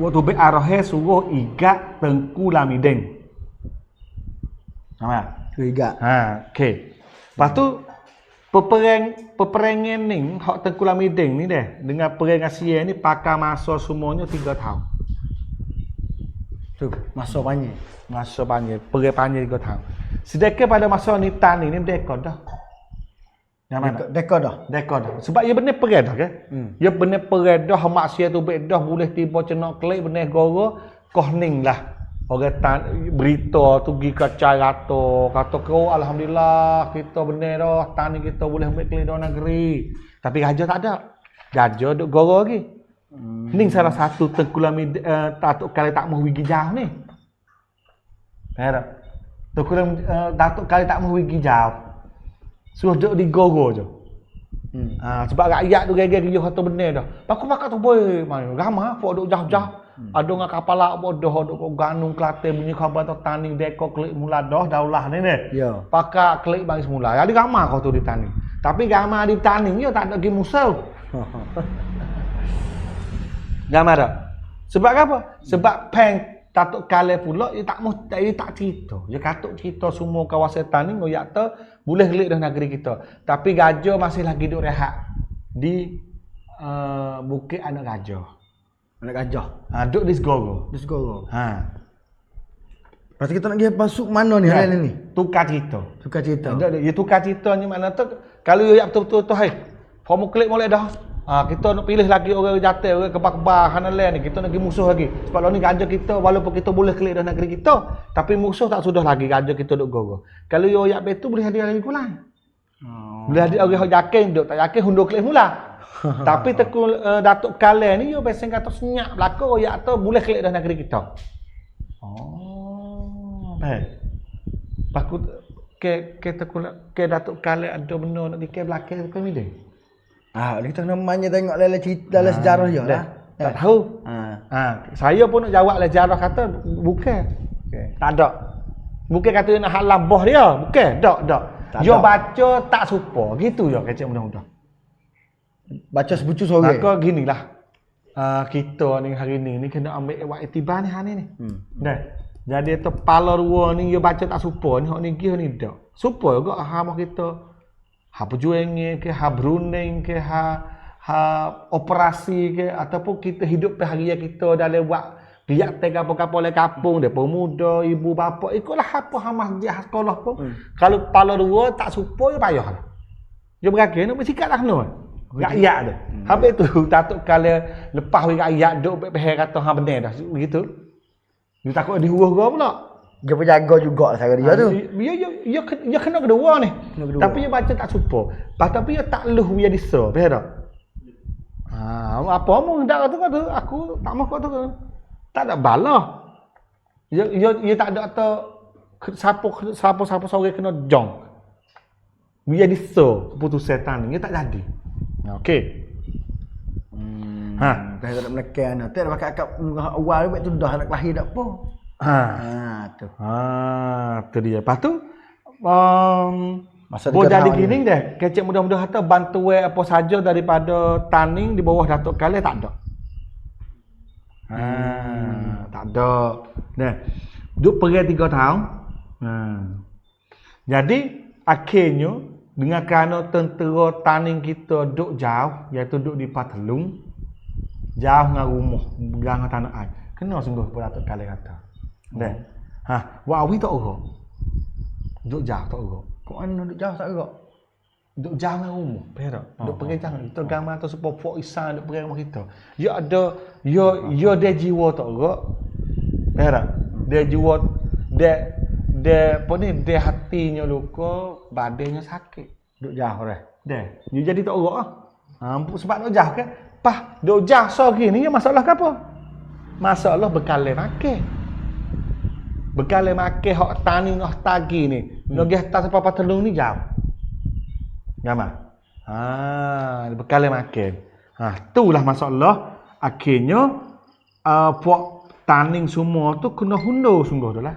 waktu be Arohe suruh igat Tengku Lamideng. Sama. Juga. Okey. Lepas tu peperangan ni hak Tengku Lamideng ni deh dengan perang Asia ni pakai masa semuanya 3 tahun. Tu, masa panjang. Masa panjang, perang panjang 3 tahun. Sedangkan pada masa ni Tani ni dekor dah. Yang mana? Dekor dah. Dekor dah. Sebab ia benar perang dah ke? Ia benar perang dah, maksiat tu baik dah boleh tiba cenak kelik benar goro kohning lah. Orang berita tu pergi kacai kata kau alhamdulillah kita benar dah tani kita boleh ambil kelik dalam negeri. Tapi raja tak ada. Raja duk goro lagi. Ni salah satu Tengku Lamideng Datuk Khalid tak mau pergi jauh ni. Faham? Tengku Datuk Khalid tak mau pergi jauh. Suruh duk di goro je. Sebab rakyat tu gaya-gaya dia kata benar dah. Pakak tu boy, ramah pok duk jauh-jauh. Ada dengan kapal laut bodoh duk ganung Kelantan bunyi khabar tu tani dekor klik mula dah daulah ni ni. Ya. Pakak klik bagi semula. Jadi ramah kau tu di tani. Tapi ramah di tani dia tak ada pergi musuh. Ramah dah. Sebab apa? Sebab peng Datuk Khalid pula dia tak cerita. Dia katuk cerita semua kawasan tani ngoyak tu boleh kelik dah negeri kita. Tapi raja masih lagi duk rehat di Bukit Anak Raja. Anak gajah. Duk di Segoro. Di Segoro. Lepas tu kita nak pergi masuk mana ni hari ni? Tukar cerita. Tukar cerita. Dia tukar ceritanya mana tu kalau dia betul-betul tu hai. Kamu klik molek dah. Kita nak pilih lagi orang jatuh, orang kebak-kebak Hanalan ni. Kita nak pergi musuh lagi. Sebab lawan ni raja kita walaupun kita boleh klik dah negeri kita, tapi musuh tak sudah lagi raja kita duk goro. Kalau yo yak betul boleh ada lagi pulang. Boleh ada orang yakin duk, tak yakin hundur klik mula. Tapi Tengku Datuk Khalid ni yo biasa kata senyap belaka yak tu boleh klik dah negeri kita. Pakut ke Datuk Khalid ada benda nak dikir belakang ke Mideng. Kita namanya tengok dalam cerita dalam sejarah je lah. Tak tahu. Saya pun nak jawab lah sejarah kata bukan. Tak ada. Bukan kata nak halang boh dia. Bukan. Tak. Dia baca tak supa. Gitu je kecik mudah-mudah. Baca sebucu sore. Maka ginilah. Kita ni hari ni kena ambil iktibar ni hari ni. Dah. Jadi tu pala dua ni dia baca tak supa ni hak ni gih ni dak. Supa juga hama kita. Perjuangan ke, Brunei ke, operasi ke, ataupun kita hidup harian kita dalam buat biak kapal-kapal kampung, dia pemuda, ibu bapa, ikutlah apa masjid sekolah pun. Kalau pala dua tak supa, dia payah lah. Dia berakhir, nak bersikat lah kena. Rakyat tu. Habis tu, Datuk Khalid lepas rakyat duk berpihak kata, benar dah. Begitu. Dia takut dihurah-hurah pula. Dia berjaga juga cara dia tu. Dia kena kedua ni. Tapi dia baca tak supa. Tapi dia tak luh dia disa. Faham tak? Apa mu dak kata aku tak mau kata. Tak ada bala. Dia tak ada kata siapa sore kena jong. Dia disa keputusan setan ni. Dia tak jadi. Okey. Tak nak menekan. Tak pakai akak awal tu dah nak lahir dak apa. Tu. Tu dia. Lepas tu masa jadi gini deh. Kecik mudah-mudah kata bantuan apa saja daripada Taning di bawah Datuk Khalid tak ada. Tak ada. Nah, duk pergi 3 tahun. Jadi akhirnya dengan kerana tentera Taning kita duk jauh, iaitu duk di Patelung, jauh dengan rumah, dengan tanah air. Kena sungguh pada Datuk Khalid kata. Wah, awi tak urut. Duk jauh tak urut. Kok mana duk jauh tak urut? Duk jauh dengan rumah. Faham tak? Duk pergi jangan. Kita gambar tu sepopok isan duk pergi rumah kita. Ya ada, ya dia jiwa tak urut. Faham tak? Dia jiwa, dia apa ni, dia hatinya luka, badannya sakit. Duk jauh dah. Dia jadi tak urut lah. Sebab duk jauh kan? Duk jauh so gini, ya masalah ke apa? Masalah bekalai makan. Bekalai makan hak tani noh tagi ni. Nogih tak apa telung ni jauh. Gambar. Bekalai makan. Itulah masalah akhirnya puak taning semua tu kena hundur sungguh tu lah.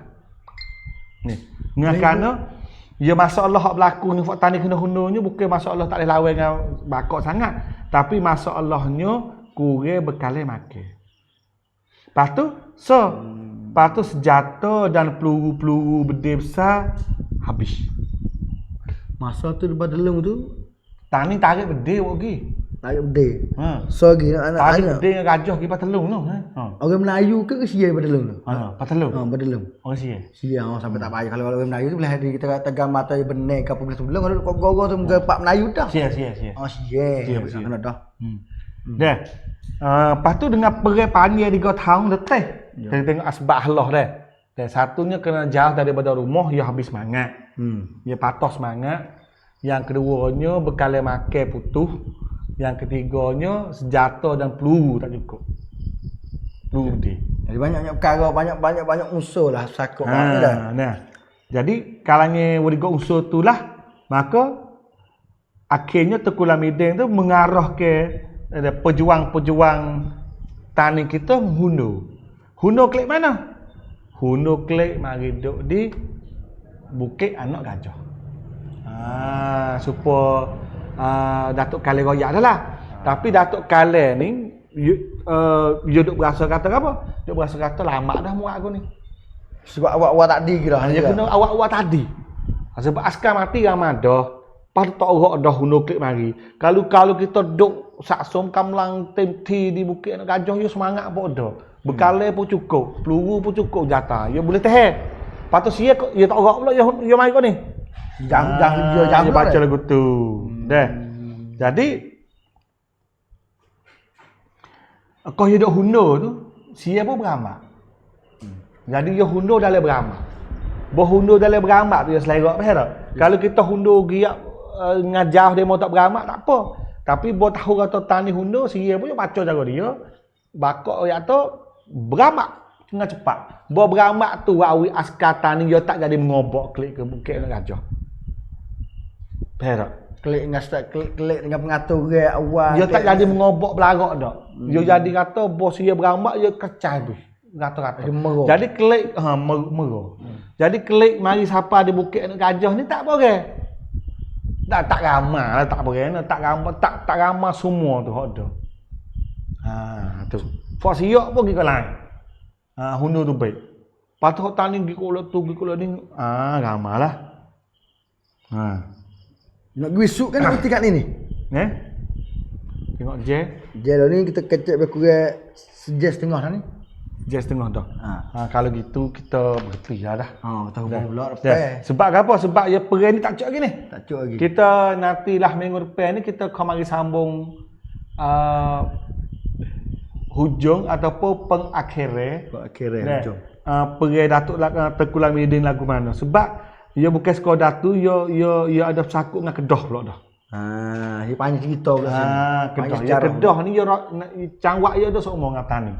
Ni. Kerana ya masalah hak berlaku ni hak taning kena hundurnya bukan masalah tak boleh lawan dengan bakok sangat, tapi masalahnya kurang bekalai makan. Lepas tu senjata dan peluru-peluru bedil besar habis. Masa tu depan delung tu Taning tarik bedil lagi. tarik bedil. So lagi anak Tarik anak. bedil dengan gajah pergi Patelung tu. Orang Melayu ke sia pada delung tu? Patelung. Berdelung. Orang sia. Sia sampai tak payah kalau orang Melayu tu boleh ada kita tegam mata benek ke apa boleh sebelum kalau kau goro tu muka pak Melayu dah. Sia. Oh sia. Kena dah. Dah. Lepas tu dengan perai panjang 3 tahun letih. Kita tengok asbab Allah dah. Dan satunya kena jauh daripada rumah, ia habis semangat. Ia patah semangat. Yang keduanya bekalai makan putus. Yang ketiganya senjata dan peluru tak cukup. Peluru dia. Jadi banyak perkara, banyak unsur lah sakut dah. Nah. Jadi kalanya wadigo unsur itulah, maka akhirnya Tengku Lamidin tu mengarah ke pejuang-pejuang tani kita hundur. Hundur klik mana? Hundur klik mari duduk di Bukit Anak Gajah. Supaya Datuk Kale royak dah lah. Tapi Datuk Kale ni dia duk berasa kata apa? Duk berasa kata lama dah muak aku ni. Sebab awak-awak tadi kira. Dia kena awak-awak tadi. Sebab askar mati ramai dah. Pas tak orang dah hundur klik mari. Kalau kita duk saksum kamlang temti di Bukit Anak Gajah, ya semangat apa dah. Bekalai pun cukup, peluru pun cukup jatah. Ya boleh tahan. Lepas tu sia ya tak orang pula ya mari kau ni. Jam baca lagu tu. Dah. Jadi kau hidup hundur tu sia pun beramak. Jadi dia hundur dalam beramak. Berhundur dalam beramak tu dia selerak faham tak? Kalau kita hundur giak ngajah demo tak beramak tak apa. Tapi bo tahu kata tani hundur sia pun baca cara dia. Bakok ayat tu beramak dengan cepat. Bo beramak tu awi askar tani dia tak jadi mengobok klik ke Bukit Anak Gajah. Faham tak? Klik dengan pengatur dia awal. Dia tak jadi mengobok belagak dak. Dia jadi kata bos dia beramak dia kecai habis. Kata-kata. Jadi klik merah. Jadi klik mari siapa di Bukit Anak Gajah ni tak boleh. Tak ramai lah tak boleh. Tak ramai semua tu hak dah. Tu. Fak siap pun pergi ke lain. Hundur tu baik. Patut tani pergi kola ni. Ramai lah. Nak guisuk kan nak kat ni. Tengok je. Jel ni kita kecek berkurang sejam setengah dah ni. Sejam setengah dah. Kalau gitu kita berhenti lah dah. Tahu pula lepas. Sebab apa? Sebab ya perai ni tak cuk lagi ni. Tak cuk lagi. Kita nantilah minggu depan ni kita akan mari sambung hujung ataupun pengakhiran. Hujung. Perai Datuk Tengku Lamidin lagu mana? Sebab ia bukan sekadar tu, ia ada bersakut dengan Kedah pula dah. Dia panjang cerita pula sini. Kedah. Ya Kedah ni cangwak ia ada seumur dengan tani.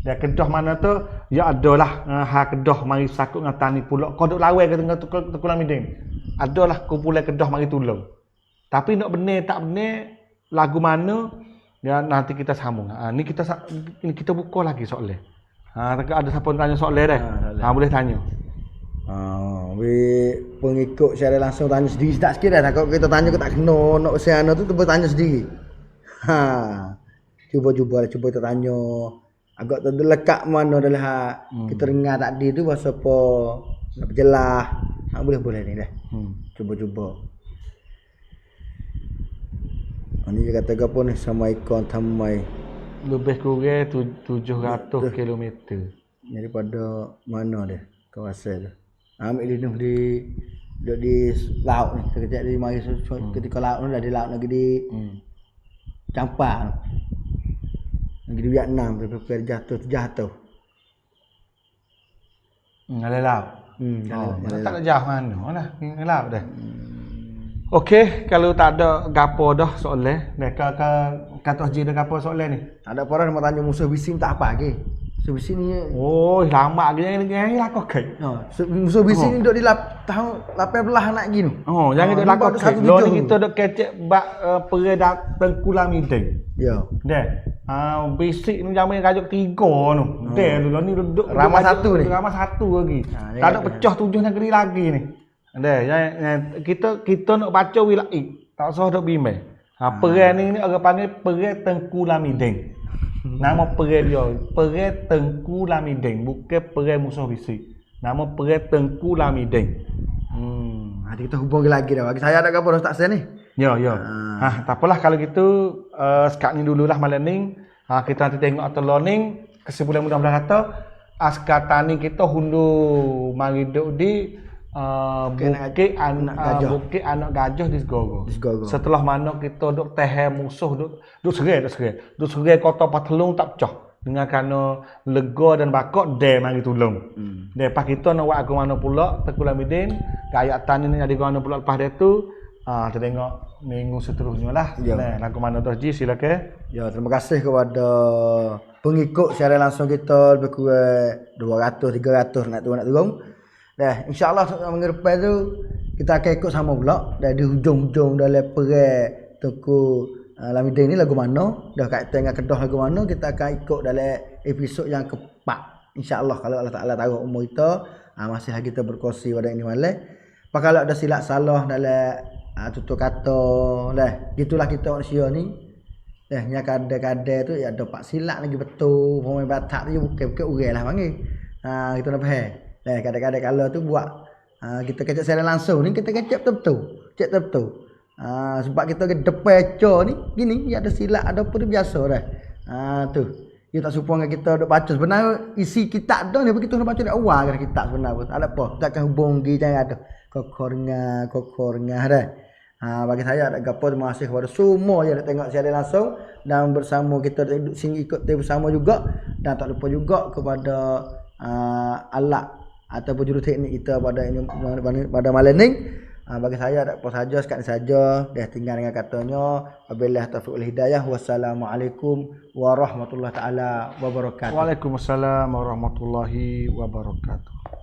Dan Kedah mana tu, ia adalah Kedah mari bersakut dengan tani pula. Kau duk lawan ke tengah Tengku Lamidin. Adalah kumpulan Kedah mari tolong. Tapi nak benar tak benar lagu mana ya nanti kita sambung. Ni kita buka lagi soalan. Ada siapa tanya soalan dah? Boleh tanya. Pengikut secara langsung tanya sendiri tak sikit dah. Kalau kita tanya ke tak kena nak usiana tu tanya sendiri. Cuba kita tanya. Agak terlekat mana adalah kita dengar tadi tu bahasa apa nak berjelas. Boleh ni dah. Cuba. Ni dia kata apa ni sama ikon tamai. Lebih kurang 700 km. Daripada mana dia kawasan tu. Ambil dia di laut ni. Sekejap dia mari ketika laut ni dah di laut lagi di Campak. Lagi di Vietnam dia jatuh. Ada laut. Tak ada jauh mana lah. Laut dah. Okey, kalau tak ada gapo dah soalan. Kata Haji dah gapo soalan ni? Tak ada apa dah nak tanya musuh bising tak apa lagi. Musuh besi ni. Oh, lama lagi yang lah kau kai. Musuh besi ni duduk di tahun 18 nak gini tu. Oh, jangan duk lakon kai. Lo ni kita duk kecek bak peredak Tengku Lamideng. Ya. Deh. Basic ni zaman rajuk 3 tu. Deh lo ni duduk Ramah 1 ni. Ramah 1 lagi. Tak ada pecah 7 negeri lagi ni. Deh, kita nak baca wilayah. Tak usah duk bimbang. Perang ni orang panggil perang Tengku Lamideng. Nama perang dia, perang Tengku Lamideng, bukan perang musuh besi. Nama perang Tengku Lamideng. Nanti kita hubungi lagi dah. Bagi saya ada apa tak sen ni? Ya. Tak apalah kalau gitu sekarang ni dululah malam ni. Kita nanti tengok atau learning kesimpulan mudah-mudahan kata askatani kita hundu mari duk di Bukit anak gajah di Segoro. Setelah mana kita duk tehe musuh duk serai kota Patelung tak pecah. Dengan kerana lega dan bakok dia mari tolong. Lepas kita nak buat ke mana pula Tengku Lamideng, ayat tani ni jadi ke mana pula lepas dia tu. Kita tengok minggu seterusnya lah. Nah, lagu mana tu Haji silakan. Ya, terima kasih kepada pengikut secara langsung kita lebih kurang 200 300 nak turun. Dah, insya-Allah minggu depan tu kita akan ikut sama pula dari hujung-hujung dalam perang Tengku Lamideng ni lagu mana, dah kat tengah Kedah lagu mana, kita akan ikut dalam episod yang ke-4. Insya-Allah kalau Allah Taala taruh umur kita, masih lagi kita berkongsi pada ini malam. Apa kalau ada silap salah dalam tutur kata lah, gitulah kita manusia ni. Yang kadang-kadang tu ya ada pak silap lagi betul, pemain Batak tu bukan orang lah panggil. Kita nak faham. Kadang-kadang kalau tu buat kita kecek secara langsung ni kita kecek betul. Sebab kita ke depan ni gini ya ada silap ada apa tu biasa dah. Tu. Dia tak supaya kita duk baca sebenarnya isi kitab dah ni kita nak baca dari awal kan kitab sebenarnya. Tak ada apa. Takkan hubung jangan ada kokornya dah. Bagi saya ada gapo terima kasih kepada semua yang tengok secara langsung dan bersama kita duduk sini ikut bersama juga dan tak lupa juga kepada alat ataupun juru teknik kita pada malam ni. Bagi saya ada apa saja sekat saja dah tinggal dengan katanya wabillahi taufiq wal hidayah wassalamualaikum warahmatullahi taala wabarakatuh. Waalaikumsalam warahmatullahi wabarakatuh.